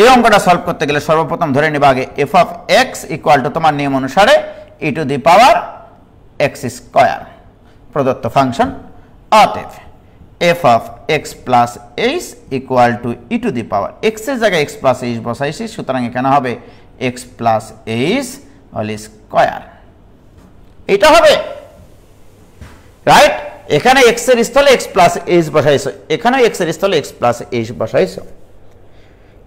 এই অঙ্কটা সলভ করতে গেলে সর্বপ্রথম ধরে নেব আগে f of x equal two তোমার নিয়ম অনুসারে e to the power x square প্রদত্ত ফাংশন। অতএব f of x plus h equal to e to the power x এর জায়গায় x plus h বসাইছি, সুতরাং এখানে হবে x plus h whole square. এটা হবে, রাইট? এখানে x এর স্থলে x plus h বসাইছো, এখানে x এর স্থলে x plus h বসাইছো।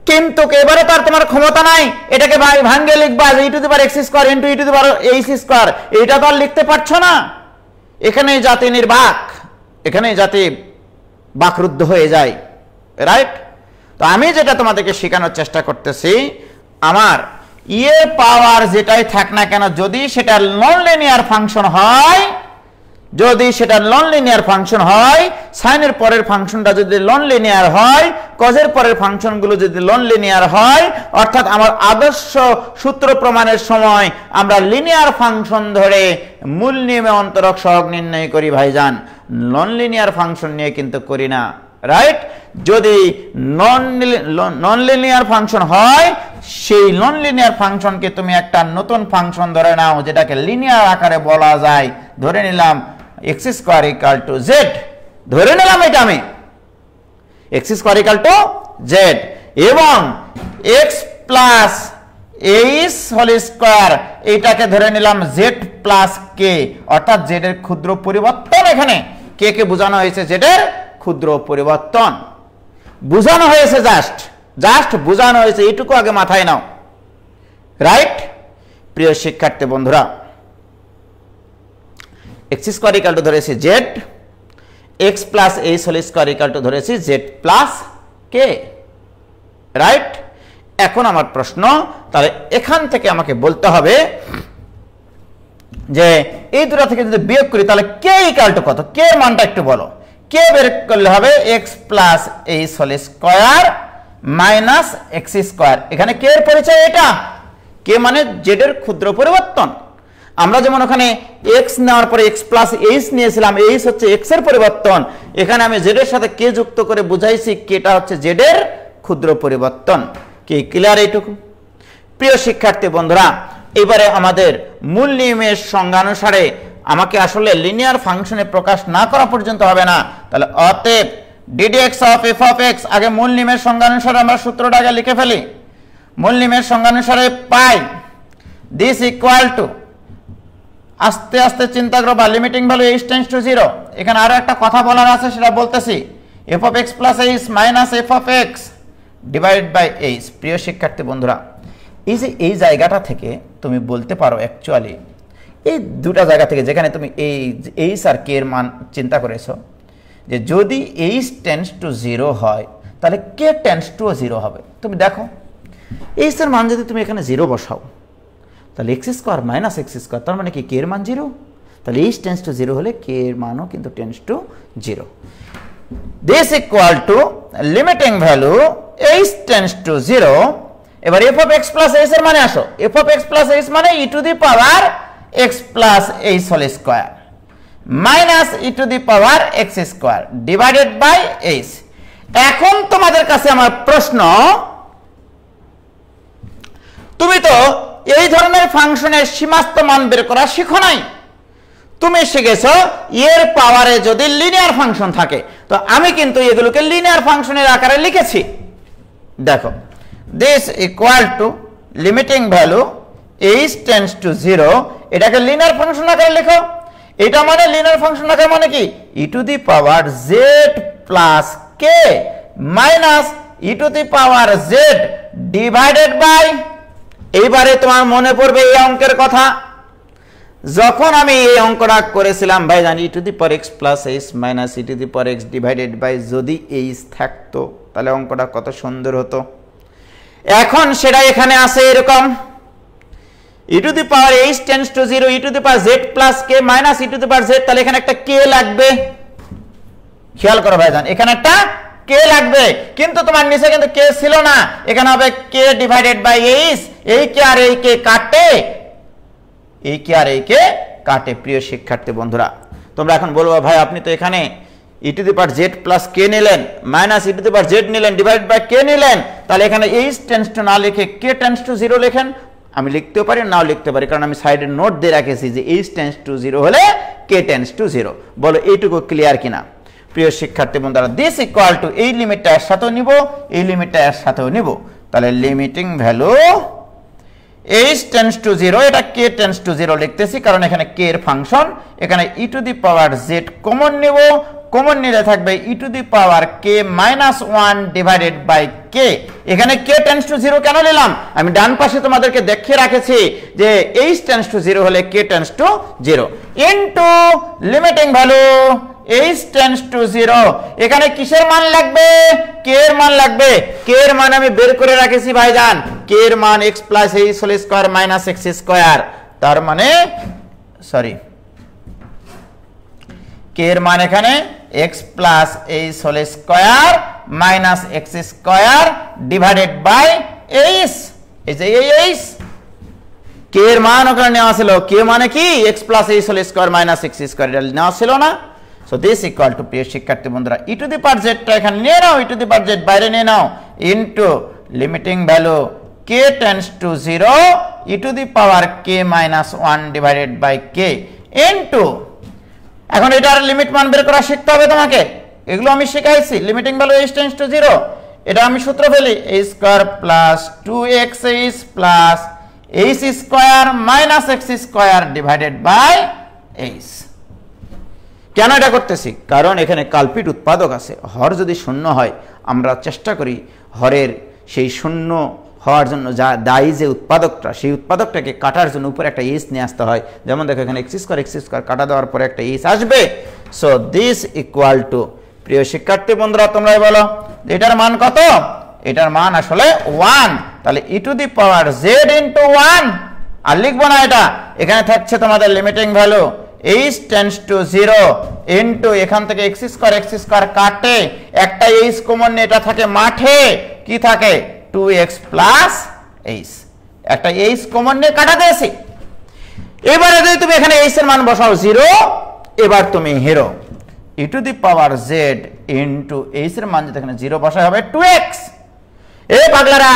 কিন্তু এবারে তো আর তোমার ক্ষমতা নাই এটাকে ভাঙিয়ে লিখবা যে e to the power x square into e to the power h square, এটা তো আর লিখতে পারছো না। এখানে জাতি নির্বাক, এখানে জাতি বাকরুদ্ধ হয়ে যায়, রাইট? তো আমি যেটা তোমাদেরকে শেখানোর চেষ্টা করতেছি, আমার পাওয়ার যেটাই থাক না কেন, যদি সেটা নন লিনিয়ার ফাংশন হয়, যদি সেটা নন লিনিয়ার ফাংশন হয়, সাইনের পরের ফাংশনটা যদি নন লিনিয়ার হয়, কজের পরের ফাংশনগুলো যদি নন লিনিয়ার হয়, অর্থাৎ আমার আদর্শ সূত্র প্রমাণের সময় আমরা লিনিয়ার ফাংশন ধরে মূল নিয়মে অন্তরক সহগ নির্ণয় করি ভাইজান, নন লিনিয়ার ফাংশন নিয়ে কিন্তু করি না, রাইট? যদি নন লিনিয়ার ফাংশন হয়, সেই নন লিনিয়ার ফাংশনকে তুমি একটা নতুন ফাংশন ধরে নাও, যেটাকে লিনিয়ার আকারে বলা যায়। ধরে নিলাম x square equal to z, ধরে নিলাম এটা আমি x square equal to z, এবং x plus h whole square এটাকে ধরে নিলাম z প্লাস k, অর্থাৎ z এর ক্ষুদ্র পরিবর্তন। এখানে k কে বোঝানো হয়েছে z এর ক্ষুদ্র পরিবর্তন, বোঝানো হয়েছে, জাস্ট বোঝানো হয়েছে, এইটুকু আগে মাথায় নাও, রাইট? প্রিয় শিক্ষার্থী বন্ধুরা, x স্কয়ার ইকুয়াল টু ধরেছি z, x plus h whole square equal to ধরেছি z প্লাস k, রাইট? এখন আমার প্রশ্ন, তাহলে এখান থেকে আমাকে বলতে হবে যে এই দুটো থেকে যদি বিয়োগ করি তাহলে k ইকুয়াল টু কত, k এর মানটা একটু বলো। k বের করলে হবে x plus h whole square minus x square, এখানে k এর পরিচয় এটা, k মানে z এর ক্ষুদ্র পরিবর্তন। আমরা যেমন ওখানে x নেওয়ার পরে x প্লাস h নিয়েছিলাম, h হচ্ছে x এর পরিবর্তন, এখানে আমি z এর সাথে k যুক্ত করে বুঝাইছি kটা হচ্ছে z এর ক্ষুদ্র পরিবর্তন। কি ক্লিয়ার এইটুকু? প্রিয় শিক্ষার্থী বন্ধুরা, এবারে আমাদের মূল নিয়মের সংজ্ঞানুসারে আমাকে আসলে লিনিয়ার ফাংশনে প্রকাশ না করা পর্যন্ত হবে না, তাহলে অতএব ddx of f of x, আগে মূল নিয়মের সংজ্ঞানুসারে আমরা সূত্রটা আগে লিখে ফেলি। মূল নিয়মের সংজ্ঞানুসারে পাই দিস ইকুয়াল টু, আস্তে আস্তে চিন্তা করো, বা limiting value h tends to 0। এখানে আরো একটা কথা বলার আছে, সেটা বলতেছি, f of x plus h minus f of x divide by h। প্রিয় শিক্ষার্থী বন্ধুরা, এই যে এই জায়গাটা থেকে তুমি বলতে পারো, অ্যাকচুয়ালি এই দুটা জায়গা থেকে যেখানে তুমি এই h আর k এর মান চিন্তা করেছো, যে যদি h টেন্ডস টু 0 হয় তাহলে k টেন্ডস টু 0 হবে। তুমি দেখো h এর মান যদি তুমি এখানে 0 বসাও, তাহলে x square minus x square, তার মানে কি k এর মান 0, তাহলে h টেন্ডস টু 0 হলে k এর মানও কিন্তু tends to 0। This equal to limiting value h tends to 0। এবার f of x plus h এর মানে আসো, f of x plus h মানে e to the power x plus h whole square minus e to the power x square divided by h। এখন তোমাদের কাছে আমার প্রশ্ন, তুমি তো এই ধরনের ফাংশনের সীমাস্ত মান বের করা শিখো নাই, তুমি শিখেছো এর পাওয়ারে যদি লিনিয়ার ফাংশন থাকে। তো আমি কিন্তু এগুলোকে লিনিয়ার ফাংশনের আকারে লিখেছি। দেখো, this equal to limiting value h tends to 0, এটাকে লিনিয়ার ফাংশন আকারে লিখো। এটা মানে লিনিয়ার ফাংশন আকারে মানে কি, e to the power z plus k minus e to the power z divided by, এইবারে তোমার মনে পড়বে এই অঙ্কের কথা, যখন আমি এই অঙ্কটা করেছিলাম ভাই জানি e to the power x plus h minus e to the power x divided by, যদি h থাকতো তাহলে অঙ্কটা কত সুন্দর হতো। এখন সেটা এখানে আছে এরকম, e to the power h tends to 0, e to the power z plus k minus e to the power z, তাহলে এখানে একটা k লাগবে। খেয়াল করো ভাইজান, এখানে একটা k লাগবে, কিন্তু তোমার নিচে কিন্তু k ছিল না, এখানে হবে k ডিভাইডেড বাই h। এই k আর এই k কাটে, এই k আর এই k কাটে। প্রিয় শিক্ষার্থী বন্ধুরা, তোমরা এখন বলবো ভাই আপনি তো এখানে e to the power z plus k নিলেন, minus e to the power z নিলেন, ডিভাইড বাই k নিলেন, তাহলে এখানে h টেন্ডস টু না লিখে k টেন্ডস টু 0 লেখেন। আমি লিখতেও পারি, নাও লিখতে পারি, কারণ আমি সাইডে নোট দিয়ে রাখেছি যে h টেন্ডস টু 0 হলে k টেন্ডস টু 0। বলো এইটুকু ক্লিয়ার কিনা? প্রিয় শিক্ষার্থী বন্ধুরা, দিস ইকুয়াল টু, এই লিমিটটা এর সাথেও নিব, এই লিমিটটা এর সাথেও নিব, তাহলে limiting value h tends to 0, এটা k টেন্ডস টু 0 লিখতেছি কারণ এখানে k এর ফাংশন, এখানে e to the power z common নিব, কমন নিলে থাকবে e to the power k minus 1 divided by k. এখানে কে টেন্ডস টু 0 কেন নিলাম? আমি ডান পাশে তোমাদেরকে দেখিয়ে রাখেছি যে এইচ টেন্ডস টু 0 হলে k tends to 0 into limiting value h tends to 0। এখানে কিসের মান লাগবে? কে এর মান লাগবে। কে এর মান আমি বের করে রাখেছি ভাইজান, কে এর মান x plus h whole square minus x square. তার মানে সরি, কে এর মান এখানে x plus h whole square minus x square divided by h. এই যে এইচ কে এর মান ওখানে নেওয়া ছিল, কে মানে কি x plus h whole square minus x square, এটা নেওয়া ছিল না। সো দিস ইকুয়াল টু, প্রিয় শিক্ষার্থী বন্ধুরা, ই টু দি পাওয়ার জেডটা এখানে নিয়ে নাও, ই টু দি পাওয়ার জেড বাইরে নিয়ে নাও, into limiting value k tends to 0 e to the power k minus 1 divided by k into, এখন এটার লিমিট মান বের করা শিখতে হবে তোমাকে, এগুলো আমি শিখাইছি। Limiting value h tends to 0, এটা আমি সূত্র ফেলি, a square plus 2xh plus h square minus x square divided by h. কেন এটা করতেছি? কারণ এখানে কাল্পিত উৎপাদক আছে। হর যদি শূন্য হয় আমরা চেষ্টা করি হরের সেই শূন্য হওয়ার জন্য যা দায়ী যে উৎপাদকটা, সেই উৎপাদকটাকে কাটার জন্য উপরে একটা এইচ নিয়ে আসতে হয়। যেমন দেখো এখানে এক্স স্কয়ার কাটা দেওয়ার পরে একটা এইচ আসবে। সো দিস ইকুয়াল টু, প্রিয় শিক্ষার্থী বন্ধুরা তোমরাই বলো এটার মান কত? এটার মান আসলে 1। তাহলে e to the power z into 1, আর লিখবো না এটা, এখানে থাকছে তোমাদের limiting value h tends to 0 into, এখান থেকে এক্স স্কয়ার কাটে একটা এইচ কমন নিয়ে এটা থাকে মাঠে, কি থাকে 2x প্লাস এইচ, একটা এইচ কমন নিয়ে কাটা দিয়েছি। এবারে যদি তুমি এখানে এইচ এর মান বসাও 0, এবার তুমি hero e to the power z into h এর মান যদি এখানে 0 বসাই হবে 2x। এ পাগলারা,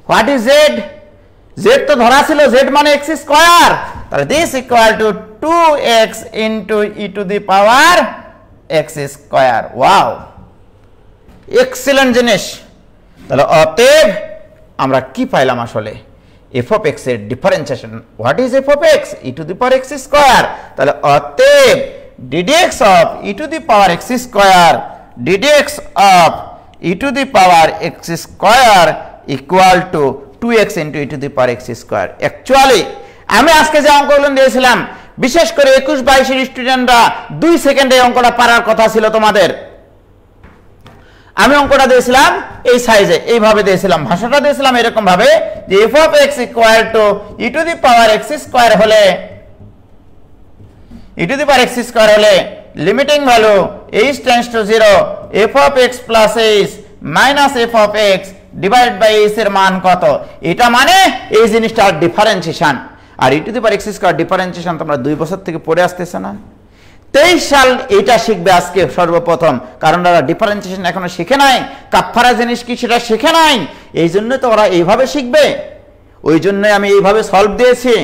হোয়াট ইজ জেড? জেড তো ধরা ছিল জেড মানে এক্স স্কয়ার, তাহলে this equal to 2x into e to the power x square. Wow, excellent জিনিস। তাহলে অতএব আমরা কি পাইলাম আসলে? এফ অফ এক্স এর differentiation. What is f of x? E to the power x square. তাহলে অতএব ddx of E to the power x square, ddx of E to the power x square equal to 2x into E to the power x square. Actually আমি আজকে যে অঙ্কগুলো দিয়েছিলাম, বিশেষ করে 21-22 এর স্টুডেন্টরা 2 সেকেন্ডে অঙ্কটা পারার কথা ছিল তোমাদের। আমি অঙ্কটা দিয়েছিলাম এই সাইজে, এইভাবে দিয়েছিলাম, ভাষাটা দিয়েছিলাম এরকম ভাবে যে f of x equal to e to the power x square হলে, e to the power x square হলে limiting value h tends to 0 f of x plus h minus f of x divide by h এর মান কত? এটা মানে এই জিনিসটার ডিফারেন্সিয়েশন। আর e to the power x square differentiation তোমরা 2 বছর থেকে পড়ে আসতেছ না? 23 সাল এটা শিখবে আজকে সর্বপ্রথম, কারণ ওরা ডিফারেন্সিয়েশন এখনো শিখে নাই, কাফফারা জিনিস কি সেটা শিখে নাই, এই জন্য তো ওরা এইভাবে শিখবে। ওই জন্য আমি এইভাবে সলভ দিয়েছি,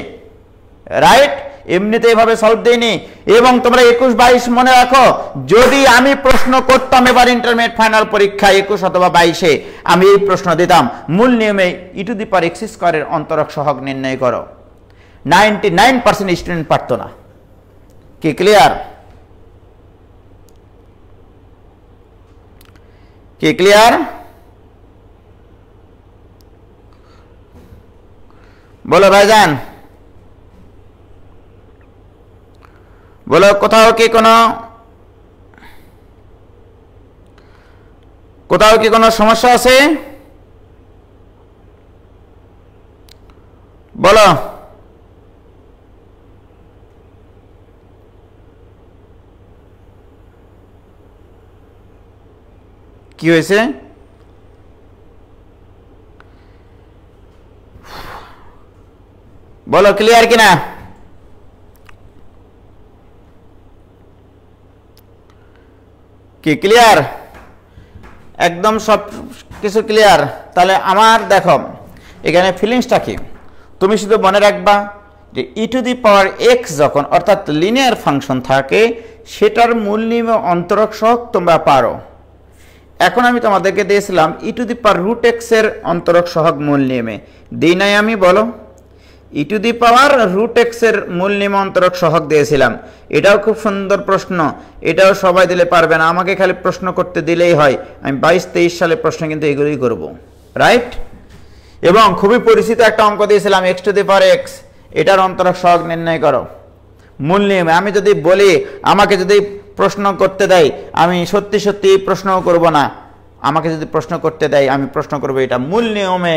রাইট? এমনিতে এইভাবে সলভ দেইনি। এবং তোমরা 21-22 মনে রাখো, যদি আমি প্রশ্ন করতাম এবার ইন্টারমিডিয়েট ফাইনাল পরীক্ষা 21 অথবা 22-এ, আমি এই প্রশ্ন দিতাম মূল নিয়মে ই টু দি পাওয়ার এক্স স্কয়ারের অন্তরক সহগ নির্ণয় করো। 99% স্টুডেন্ট পারতো না। কি ক্লিয়ার? কি ক্লিয়ার? বলো ভাইজান, বলো কোথাও কি কোনো সমস্যা আছে? বলো। কি হয়েছে? বলো ক্লিয়ার কিনা? কি ক্লিয়ার? একদম সব কিছু ক্লিয়ার? তাহলে আমার দেখো এখানে ফিলিংসটা কি, তুমি শুধু মনে রাখবা যে ই টু দি পাওয়ার এক্স যখন অর্থাৎ লিনিয়ার ফাংশন থাকে সেটার মূল নিয়মে অন্তরক সহগ তোমরা পারো। এখন আমি তোমাদেরকে দিয়েছিলাম e to the power root x এর অন্তরক সহগ মূল নিয়মে, দিই নাই আমি? বলো e to the power root x এর মূল নিমন্ত্রক সহগ দিয়েছিলাম। এটাও খুব সুন্দর প্রশ্ন, এটাও সবাই দিলে পারবে না, আমাকে খালি প্রশ্ন করতে দিলেই হয়। আমি 22-23 সালে প্রশ্ন কিন্তু এগুলোই করব, রাইট। এবং খুবই পরিচিত একটা অঙ্ক দিয়েছিলাম x two the power x, এটার অন্তরক সহগ নির্ণয় করো মূল নিয়মে। আমি যদি বলি, আমাকে যদি প্রশ্ন করতে দেয়, আমি সত্যি সত্যি প্রশ্নও করব না। আমাকে যদি প্রশ্ন করতে দেয়, আমি প্রশ্ন করব এটা মূল নিয়মে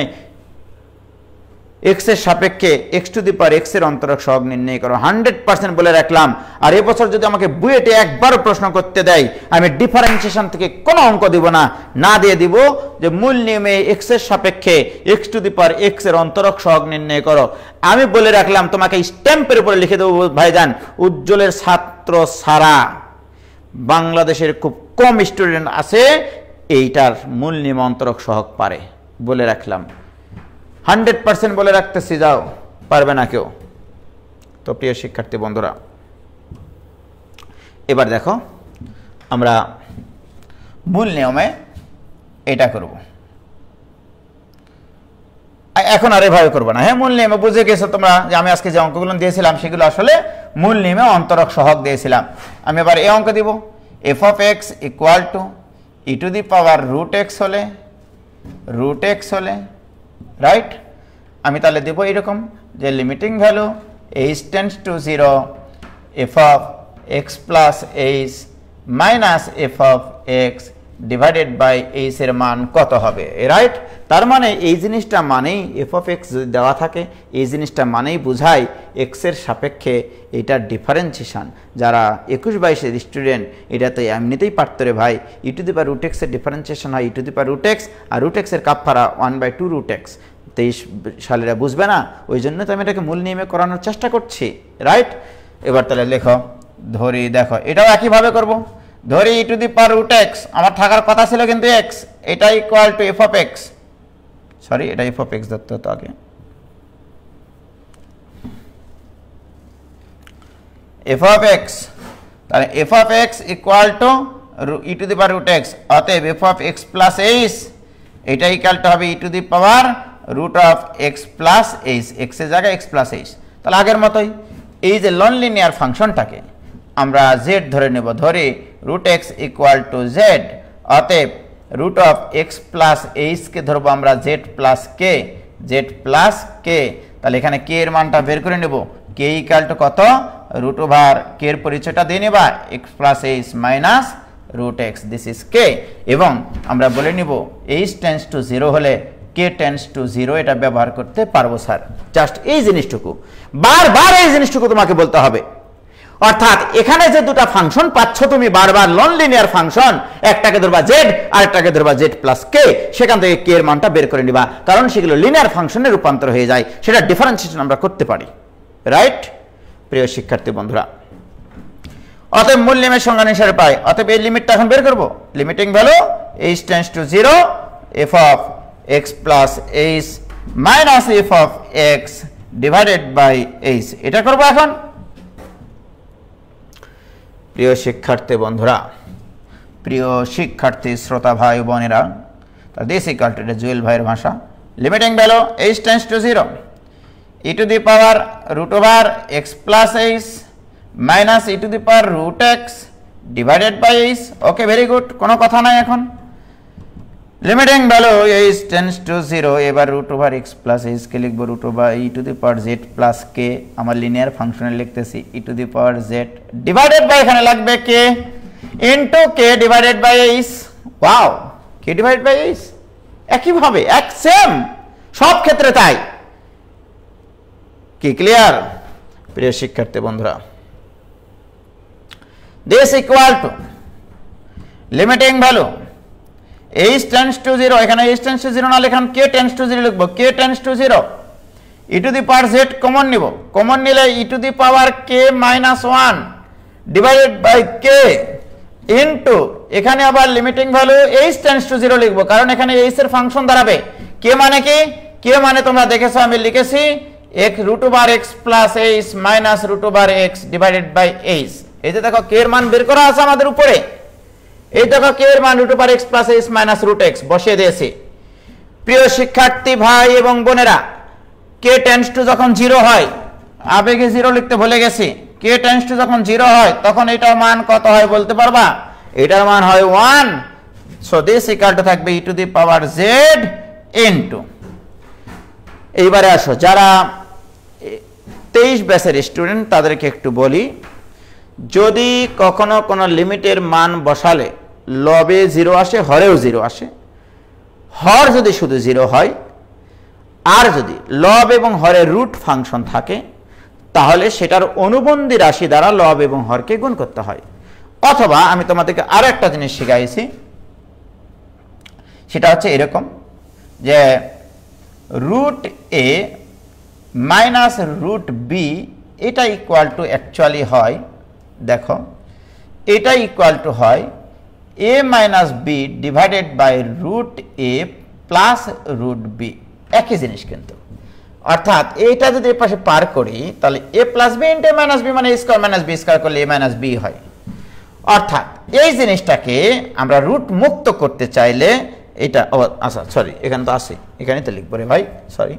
এক্স এর সাপেক্ষে x two the power x এর অন্তরক সহগ নির্ণয় করো। 100% বলে রাখলাম। আর এবছর যদি আমাকে বুয়েটে একবারও প্রশ্ন করতে দেয়, আমি ডিফারেন্সিয়েশন থেকে কোনো অঙ্ক দিব না, না দিয়ে দিব যে মূল নিয়মে এক্স এর সাপেক্ষে x two the power x এর অন্তরক সহগ নির্ণয় করো। আমি বলে রাখলাম, তোমাকে স্ট্যাম্পের উপরে লিখে দেবো ভাইজান, উজ্জ্বলের ছাত্র ছাড়া বাংলাদেশের খুব কম স্টুডেন্ট আছে এইটার মূল নিয়ম অন্তরক সহগ পারে, বলে রাখলাম। 100% বলে রাখতেছি, যাও, পারবে না কেউ। তো প্রিয় শিক্ষার্থী বন্ধুরা, এবার দেখো আমরা মূল নিয়মে এটা করব। এখন আর এভাবে করবো না, হ্যাঁ। মূল নিয়মে বুঝে গেছো তোমরা যে আমি আজকে যে অঙ্কগুলো দিয়েছিলাম সেগুলো আসলে মূল নিয়মে অন্তরক সহগ দিয়েছিলাম। আমি এবার এই অঙ্ক দিব, f of x equal to e to the power root x হলে রাইট। আমি তাহলে দেব এইরকম যে limiting value h tends to 0 f of x plus h minus f of x divided by h এর মান কত হবে, রাইট। তার মানে এই জিনিসটা মানেই এফ অফ এক্স যদি দেওয়া থাকে, এই জিনিসটা মানেই বোঝায় এক্স এর সাপেক্ষে এটার ডিফারেন্সিয়েশন। যারা 21-22 স্টুডেন্ট, এটা তো এমনিতেই পারতো রে ভাই। E to the power root x এর ডিফারেন্সিয়েশন হয় e to the power root x, আর রুট এক্স এর কাপফারা 1/2 রুট এক্স। 23 সালেরা বুঝবে না, ওই জন্য তো আমি এটাকে মূল নিয়মে করানোর চেষ্টা করছি, রাইট। এবার তাহলে লেখো, ধরি, দেখো এটাও একইভাবে করব। ধরি e to the power root x, আমার থাকার কথা ছিল কিন্তু এক্স, এটা equal to f of x, sorry এটা এফ অফ এক্স ধরতে হতো আগে, এফ অফ এক্স। তাহলে f of x equal to e to the power root x, অতএব f of x plus h এটা ইকুয়াল টু হবে e to the power root of x plus h, x এর জায়গায় এক্স প্লাস এইচ। তাহলে আগের মতোই এই যে নন লিনিয়ার ফাংশনটাকে আমরা জেড ধরে নেব, ধরে root x equal to z, অতএব রুট অফ এক্স প্লাস এইচকে ধরবো আমরা z plus k, z plus k. তাহলে এখানে কে এর মানটা বের করে নেব, কে ইকুয়াল টু কত, রুট ওভার কে এর পরিচয়টা দিয়ে নেবা x plus h minus root x, this is k. এবং আমরা বলে নিব এইচ টেন্ডস টু 0 হলে কে টেন্ডস টু 0 এটা ব্যবহার করতে পারবো স্যার। জাস্ট এই জিনিসটুকু বারবার এই জিনিসটুকু তোমাকে বলতে হবে। অর্থাৎ এখানে যে দুটো ফাংশন পাচ্ছ তুমি বারবার নন লিনিয়ার ফাংশন, একটাকে ধরবা জেড আর একটাকে ধরবা জেড প্লাস কে, সেখান থেকে কে এর মানটা বের করে নিবা, কারণ সেগুলো লিনিয়ার ফাংশনে রূপান্তর হয়ে যায়, সেটা ডিফারেন্সিয়েশন আমরা করতে পারি, রাইট। প্রিয় শিক্ষার্থী বন্ধুরা, অতএব মূল লিমিট সংজ্ঞা হিসেবে পাই, অতএব এই লিমিটটা এখন বের করব। Limiting value h tends to 0 f of x plus h minus f of x divided by h, এটা করবো এখন। প্রিয় শিক্ষার্থী বন্ধুরা, প্রিয় শিক্ষার্থী শ্রোতা ভাই বোনেরা, দিস ইকুয়াল টু, এটা জুয়েল ভাইয়ের ভাষা। Limiting value h tends to 0 e to the power root over x plus h minus e to the power root x divided by h. Okay, very good, কোনো কথা নাই এখন। Limiting value h tends to 0, এবার root over x plus h কে লিখবো root over e to the power z plus k, আমার লিনিয়ার ফাংশনে লিখতেছি e to the power z divided by, এখানে লাগবে k into k divided by h. Wow, k divided by h একইভাবে, এক সেম সব ক্ষেত্রে তাই। কি ক্লিয়ার প্রিয় শিক্ষার্থী বন্ধুরা? This equal to limiting value h tends to 0, এখানে এইচ টেন্ডস টু 0 না লিখে কে টেন্ডস টু 0 লিখবো, k tends to 0 e to the power z common নিব, কমন নিলে e to the power k minus 1 divided by k into, এখানে আবার limiting value h tends to 0 লিখবো, কারণ এখানে এইচ এর ফাংশন দাঁড়াবে। কে মানে কি, কে মানে তোমরা দেখেছো আমি লিখেছি এক root over x plus h minus root over x divided by h. এই যে দেখো কে এর মান বের করা আছে আমাদের উপরে, এই দেখো কে এর মান root over x plus h minus root x বসিয়ে দিয়েছি। প্রিয় শিক্ষার্থী ভাই এবং বোনেরা, কে টেন্ডস টু যখন 0 হয়, আবেগে 0 লিখতে ভুলে গেছি, কে টেন্ডস টু যখন 0 হয় তখন এটার মান কত হয় বলতে পারবা? এটার মান হয় 1। সো দিস ইকুয়াল টু থাকবে e to the power z into. এইবারে আসো, যারা 23 ব্যাচের স্টুডেন্ট তাদেরকে একটু বলি, যদি কখনো কোনো লিমিটের মান বসালে লবে 0 আসে, হরেও 0 আসে, হর যদি শুধু 0 হয় আর যদি লব এবং হরের রুট ফাংশন থাকে তাহলে সেটার অনুবন্ধী রাশি দ্বারা লব এবং হরকে গুণ করতে হয়। অথবা আমি তোমাদেরকে আরো একটা জিনিস শিখাইছি, সেটা হচ্ছে এরকম যে root a minus root b এটা ইকুয়াল টু অ্যাকচুয়ালি হয়, দেখো এটা ইকুয়াল টু হয় a minus b divided by root a plus root b, একই জিনিস কিন্তু। অর্থাৎ এইটা যদি এর পাশে পার করি তাহলে a plus b into minus b মানে a square minus b square করলে এ মাইনাস বি হয়। অর্থাৎ এই জিনিসটাকে আমরা রুট মুক্ত করতে চাইলে এটা, আচ্ছা সরি এখানে তো আছে, এখানে তো লিখবো রে ভাই, সরি।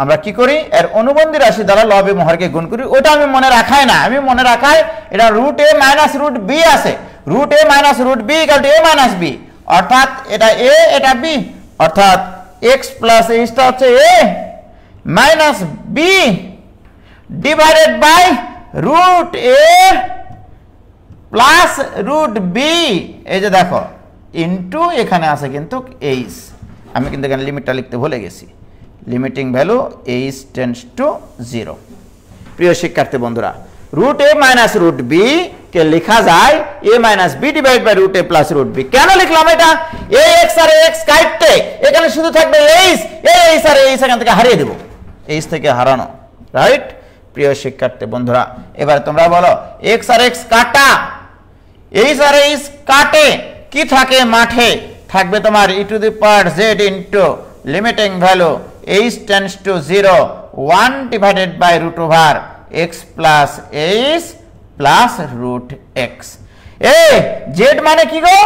আমরা কি করি, এর অনুবন্ধী রাশি দ্বারা লব এবং হরকে গুণ করি। ওটা আমি মনে রাখাই না, আমি মনে রাখাই এটা root a minus root b আছে, root a minus root b equals to a minus b, অর্থাৎ এটা এ এটা বি, অর্থাৎ এক্স প্লাস এইচটা হচ্ছে a minus b divided by root a plus root b, এই যে দেখো ইনটু এখানে আছে কিন্তু এইচ, আমি কিন্তু এখানে লিমিটটা লিখতে ভুলে গেছি, limiting value h tends to 0। প্রিয় শিক্ষার্থী বন্ধুরা, root a minus root b কে লেখা যায় a minus b divide by root a plus root b. কেন লিখলাম এটা? এ এক্স আর এক্স কাটতে এখানে শুধু থাকবে এইচ, এইচ আর এইচ এখান থেকে হারিয়ে দেব, এইচ থেকে হারানো, রাইট? প্রিয় শিক্ষার্থী বন্ধুরা, এবার তোমরা বলো এক্স আর এক্স কাটা, এইচ আর এইচ কাটে, কি থাকে মাঠে? থাকবে তোমার e to the power z into limiting value h tends to 0 1 divided by root over x plus h plus root x. এ জেড মানে কি গো?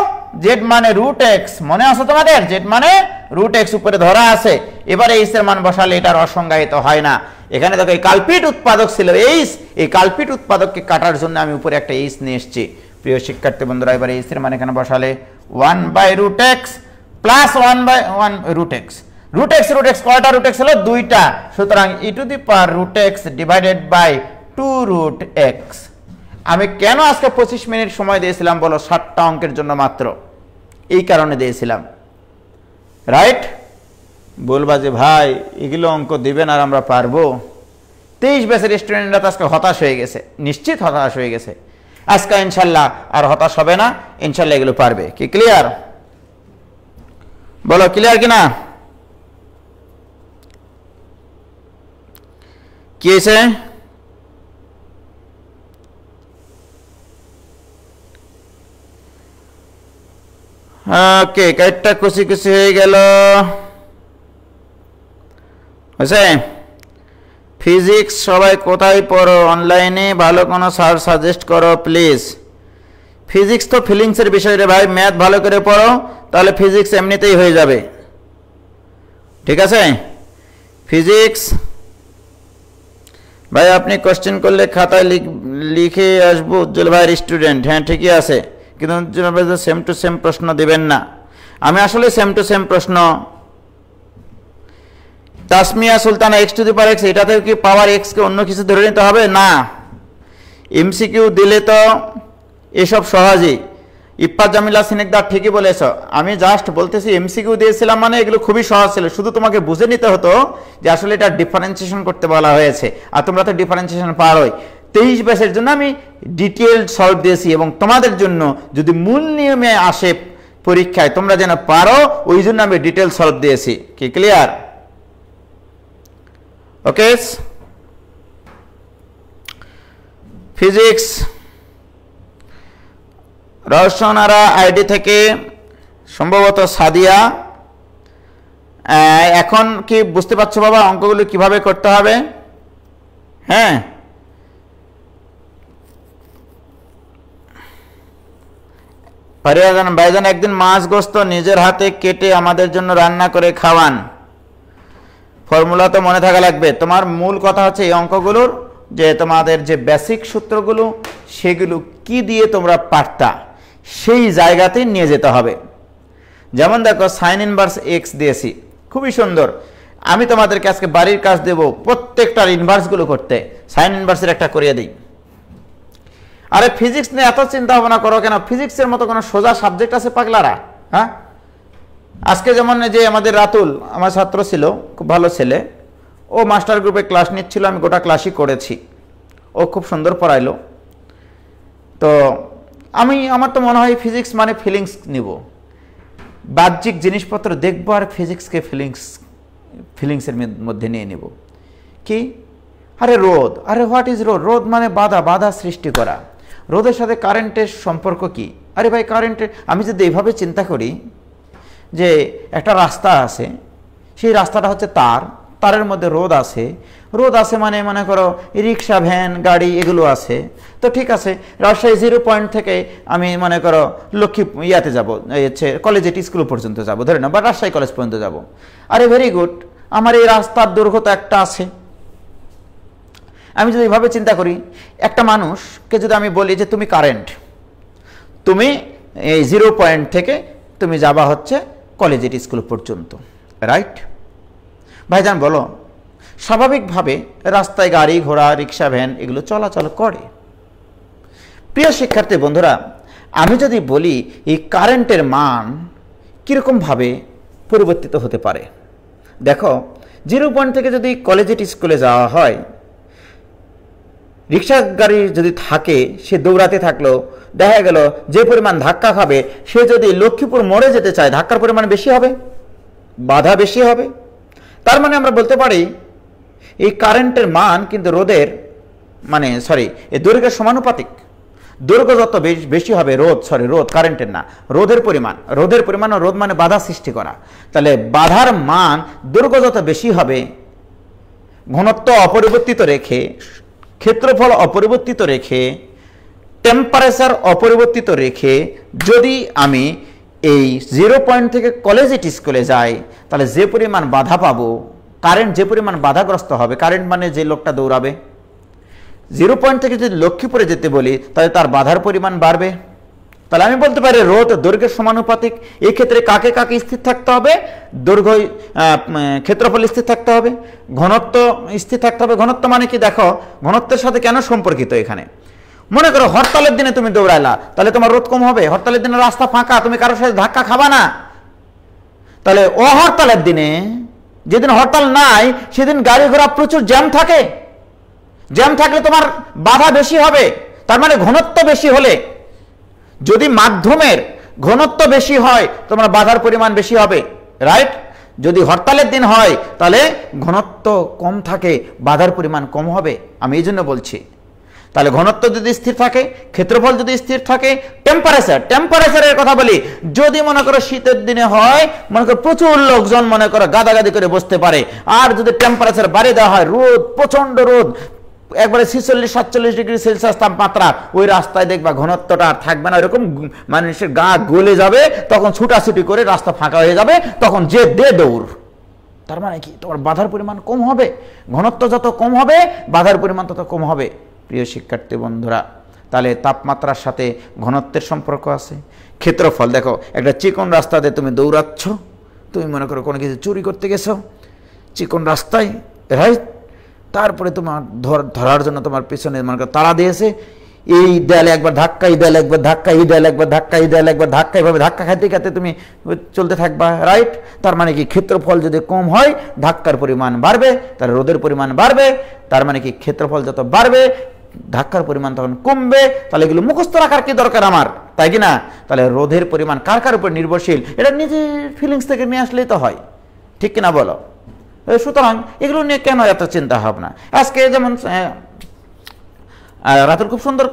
জেড মানে রুট এক্স, মনে আছে তোমাদের? জেড মানে রুট এক্স উপরে ধরা আছে। এবারে এইচ এর মান বসালে এটার অসংজ্ঞায়িত হয় না। এখানে দেখো এই কাল্পিট উৎপাদক ছিল এইচ, এই কাল্পিট উৎপাদককে কাটার জন্য আমি উপরে একটা এইচ নিয়ে এসেছি। প্রিয় শিক্ষার্থী বন্ধুরা, এবারে এইচ এর মান এখানে বসালে 1 by root x plus 1 by 1 root x. Root x কয়টা রুট এক্স হলো? 2টা, সুতরাং e to the power root x divided by 2 root x. আমি কেন আজকে 25 মিনিট সময় দিয়েছিলাম বলো? 7টা অঙ্কের জন্য মাত্র, এই কারণে দিয়েছিলাম, রাইট? বলবা যে ভাই এগুলো অঙ্ক দিবেন আর আমরা পারবো? 23 ব্যাচের স্টুডেন্টরা তো আজকে হতাশ হয়ে গেছে, নিশ্চিত হতাশ হয়ে গেছে। আজকে ইনশাল্লাহ আর হতাশ হবে না, ইনশাল্লাহ এগুলো পারবে। কি ক্লিয়ার? বলো ক্লিয়ার কিনা? কি হয়েছে? ওকে, কাইটটা কুচি কুচি হয়ে গেল, হয়েছে? ফিজিক্স সবাই কোথায় পড়ো? অনলাইনে ভালো কোনো স্যার সাজেস্ট করো প্লিজ। ফিজিক্স তো ফিলিংসের বিষয় রে ভাই, ম্যাথ ভালো করে পড়ো তাহলে ফিজিক্স এমনিতেই হয়ে যাবে, ঠিক আছে? ফিজিক্স ভাই আপনি কোশ্চেন করলে খাতায় লিখে আসবো উজ্জ্বল ভাইয়ের স্টুডেন্ট। হ্যাঁ ঠিকই আছে, কিন্তু উজ্জ্বল ভাই সেম টু সেম প্রশ্ন দিবেন না। আমি আসলে সেম টু সেম প্রশ্ন, Tasmia Sultana x two the power x, এটাতে কি পাওয়ার এক্স কে অন্য কিছু ধরে নিতে হবে? না, এমসিকিউ দিলে তো এসব সহজেই। ইফফাত জামিলা সিনেকদার ঠিকই বলেছ, আমি জাস্ট বলতেছি এমসিকিউ দিয়েছিলাম মানে এগুলো খুবই সহজ ছিল, শুধু তোমাকে বুঝে নিতে হতো যে আসলে এটা ডিফারেন্সিয়েশন করতে বলা হয়েছে, আর তোমরা তো ডিফারেন্সিয়েশন পারোই। 23 ব্যাচের জন্য আমি ডিটেইলড সলভ দিয়েছি, এবং তোমাদের জন্য যদি মূল নিয়মে আসে পরীক্ষায় তোমরা যেন পারো, ওই জন্য আমি ডিটেইল সলভ দিয়েছি। কি ক্লিয়ার? ওকে, ফিজিক্স রওশনারা আইডি থেকে সম্ভবত সাদিয়া, এখন কি বুঝতে পারছো বাবা অঙ্কগুলো কিভাবে করতে হবে? হ্যাঁ, ফারিয়াজান ভাইজান একদিন মাছ গোস্ত নিজের হাতে কেটে আমাদের জন্য রান্না করে খাওয়ান। ফর্মুলা তো মনে থাকা লাগবে। তোমার মূল কথা হচ্ছে এই অঙ্কগুলোর যে তোমাদের যে বেসিক সূত্রগুলো সেগুলো কি দিয়ে তোমরা পারতা সেই জায়গাতেই নিয়ে যেতে হবে। যেমন দেখো সাইন ইনভার্স এক্স দিয়েছি, খুবই সুন্দর। আমি তোমাদেরকে আজকে বাড়ির কাজ দেব প্রত্যেকটার ইনভার্সগুলো করতে। সাইন ইনভার্সের একটা করিয়ে দিই। আরে ফিজিক্স নিয়ে এত চিন্তা ভাবনা করো কেন? ফিজিক্সের মতো কোনো সোজা সাবজেক্ট আছে পাগলারা? হ্যাঁ, আজকে যেমন যে আমাদের রাতুল আমার ছাত্র ছিল, খুব ভালো ছেলে, ও মাস্টার গ্রুপে ক্লাস নিচ্ছিল, আমি গোটা ক্লাসই করেছি, ও খুব সুন্দর পড়াইলো। তো আমার তো মনে হয় ফিজিক্স মানে ফিলিংস নিব, বাহ্যিক জিনিসপত্র দেখবো আর ফিজিক্সকে ফিলিংসের মধ্যে নিয়ে নিব। কি? আরে রোদ, আরে হোয়াট ইজ রোদ? রোদ মানে বাধা সৃষ্টি করা। রোদের সাথে কারেন্টের সম্পর্ক কি? আরে ভাই কারেন্টের, আমি যদি এইভাবে চিন্তা করি যে একটা রাস্তা আছে, সেই রাস্তাটা হচ্ছে তারের মধ্যে রোদ আছে মানে মনে করো রিক্সা ভ্যান গাড়ি এগুলো আছে। তো ঠিক আছে, রাজশাহী 0 পয়েন্ট থেকে আমি মনে করো লক্ষ্মী ইয়াতে যাবো, হচ্ছে কলেজে স্কুল পর্যন্ত যাবো ধরে না, বা রাজশাহী কলেজ পর্যন্ত যাব। আরে ভেরি গুড, আমার এই রাস্তার দৈর্ঘ্য তো একটা আছে। আমি যদি এইভাবে চিন্তা করি, একটা মানুষকে যদি আমি বলি যে তুমি কারেন্ট, তুমি এই 0 পয়েন্ট থেকে তুমি যাবা হচ্ছে কলেজের স্কুল পর্যন্ত, রাইট? ভাইজান বলো, স্বাভাবিকভাবে রাস্তায় গাড়ি ঘোড়া রিক্সা ভ্যান এগুলো চলাচল করে। প্রিয় শিক্ষার্থী বন্ধুরা, আমি যদি বলি এই কারেন্টের মান কীরকমভাবে পরিবর্তিত হতে পারে, দেখো 0 পয়েন্ট থেকে যদি কলেজের স্কুলে যাওয়া হয়, রিক্সা গাড়ি যদি থাকে, সে দৌড়াতে থাকলো, দেখা গেল যে পরিমাণ ধাক্কা খাবে, সে যদি লক্ষ্মীপুর মোড়ে যেতে চায় ধাক্কার পরিমাণ বেশি হবে, বাধা বেশি হবে। তার মানে আমরা বলতে পারি এই কারেন্টের মান কিন্তু রোদের এই দৈর্ঘ্যের সমানুপাতিক। দৈর্ঘ্য যত বেশি হবে রোদ কারেন্টের না, রোধের পরিমাণ ও রোধ মানে বাধা সৃষ্টি করা। তাহলে বাধার মান দৈর্ঘ্য যত বেশি হবে, ঘনত্ব অপরিবর্তিত রেখে, ক্ষেত্রফল অপরিবর্তিত রেখে, টেম্পারেচার অপরিবর্তিত রেখে যদি আমি এই 0 পয়েন্ট থেকে কলেজের স্কুলে যাই, তাহলে যে পরিমাণ বাধা পাবো, কারেন্ট যে পরিমাণ বাধাগ্রস্ত হবে, কারেন্ট মানে যে লোকটা দৌড়াবে, 0 পয়েন্ট থেকে যদি লক্ষ্মীপুরে যেতে বলি তাহলে তার বাধার পরিমাণ বাড়বে। তাহলে আমি বলতে পারি রোধ দৈর্ঘ্যের সমানুপাতিক। এই ক্ষেত্রে কাকে কাকে স্থির থাকতে হবে? দৈর্ঘ্য ক্ষেত্রফল স্থির থাকতে হবে, ঘনত্ব স্থির থাকতে হবে। ঘনত্ব মানে কি? দেখো ঘনত্বের সাথে কেন সম্পর্কিত এখানে। মনে করো হরতালের দিনে তুমি দৌড়াইলা, তাহলে তোমার রোধ কম হবে। হরতালের দিনে রাস্তা ফাঁকা, তুমি কারোর সাথে ধাক্কা খাবা না। তাহলে অহরতালের দিনে, যেদিন হরতাল নাই সেদিন গাড়ি ঘোড়া প্রচুর জ্যাম থাকে, জ্যাম থাকলে তোমার বাধা বেশি হবে। তার মানে ঘনত্ব বেশি হলে, যদি মাধ্যমের ঘনত্ব বেশি হয় তোমার বাধার পরিমাণ বেশি হবে, রাইট? যদি হরতালের দিন হয় তাহলে ঘনত্ব কম থাকে, বাধার পরিমাণ কম হবে। আমি এই জন্য বলছি। তাহলে ঘনত্ব যদি স্থির থাকে, ক্ষেত্রফল যদি স্থির থাকে, টেম্পারেচারের কথা বলি, যদি মনে করো শীতের দিনে হয়, মনে করো প্রচুর লোকজন মনে করো গাদাগাদি করে বসতে পারে, আর যদি টেম্পারেচার বাড়িয়ে দেওয়া হয়, রোদ প্রচন্ড রোদ, একবারে 46-47 ডিগ্রি সেলসিয়াস তাপমাত্রা, ওই রাস্তায় দেখবা ঘনত্বটা আর থাকবে না, এরকম মানুষের গা গলে যাবে, তখন ছুটাছুটি করে রাস্তা ফাঁকা হয়ে যাবে, তখন যে দৌড়। তার মানে কি? তোমার বাধার পরিমাণ কম হবে। ঘনত্ব যত কম হবে বাধার পরিমাণ তত কম হবে। প্রিয় শিক্ষার্থী বন্ধুরা, তাহলে তাপমাত্রার সাথে ঘনত্বের সম্পর্ক আছে। ক্ষেত্রফল দেখো, একটা চিকন রাস্তাতে তুমি দৌড়াচ্ছ, তুমি মনে করো কোনো কিছু চুরি করতে গেছো চিকন রাস্তায়, রাইট? তারপরে তোমার ধরার জন্য তোমার পিছনে মনে করো তাড়া দিয়েছে, এই দেয়ালে একবার ধাক্কা, এই দেয়ালে একবার ধাক্কা, এই দেয়ালে একবার ধাক্কা, এই দেয়ালে একবার ধাক্কা, এইভাবে ধাক্কা খাইতে খাইতে তুমি চলতে থাকবা, রাইট? তার মানে কি? ক্ষেত্রফল যদি কম হয় ধাক্কার পরিমাণ বাড়বে, তাহলে রোদের পরিমাণ বাড়বে। তার মানে কি? ক্ষেত্রফল যত বাড়বে ধাক্কার পরিমাণ তখন কমবে। তাহলে এগুলো মুখস্থ রাখার কি দরকার আমার, তাই কি না? তাহলে রোধের পরিমাণ কার কার উপর নির্ভরশীল, এটা নিজের ফিলিংস থেকে নিয়ে আসলেই তো হয়, ঠিক কিনা বলো? সুতরাং এগুলো নিয়ে কেন এত চিন্তা ভাবনা? আজকে যেমন রাতুল খুব সুন্দর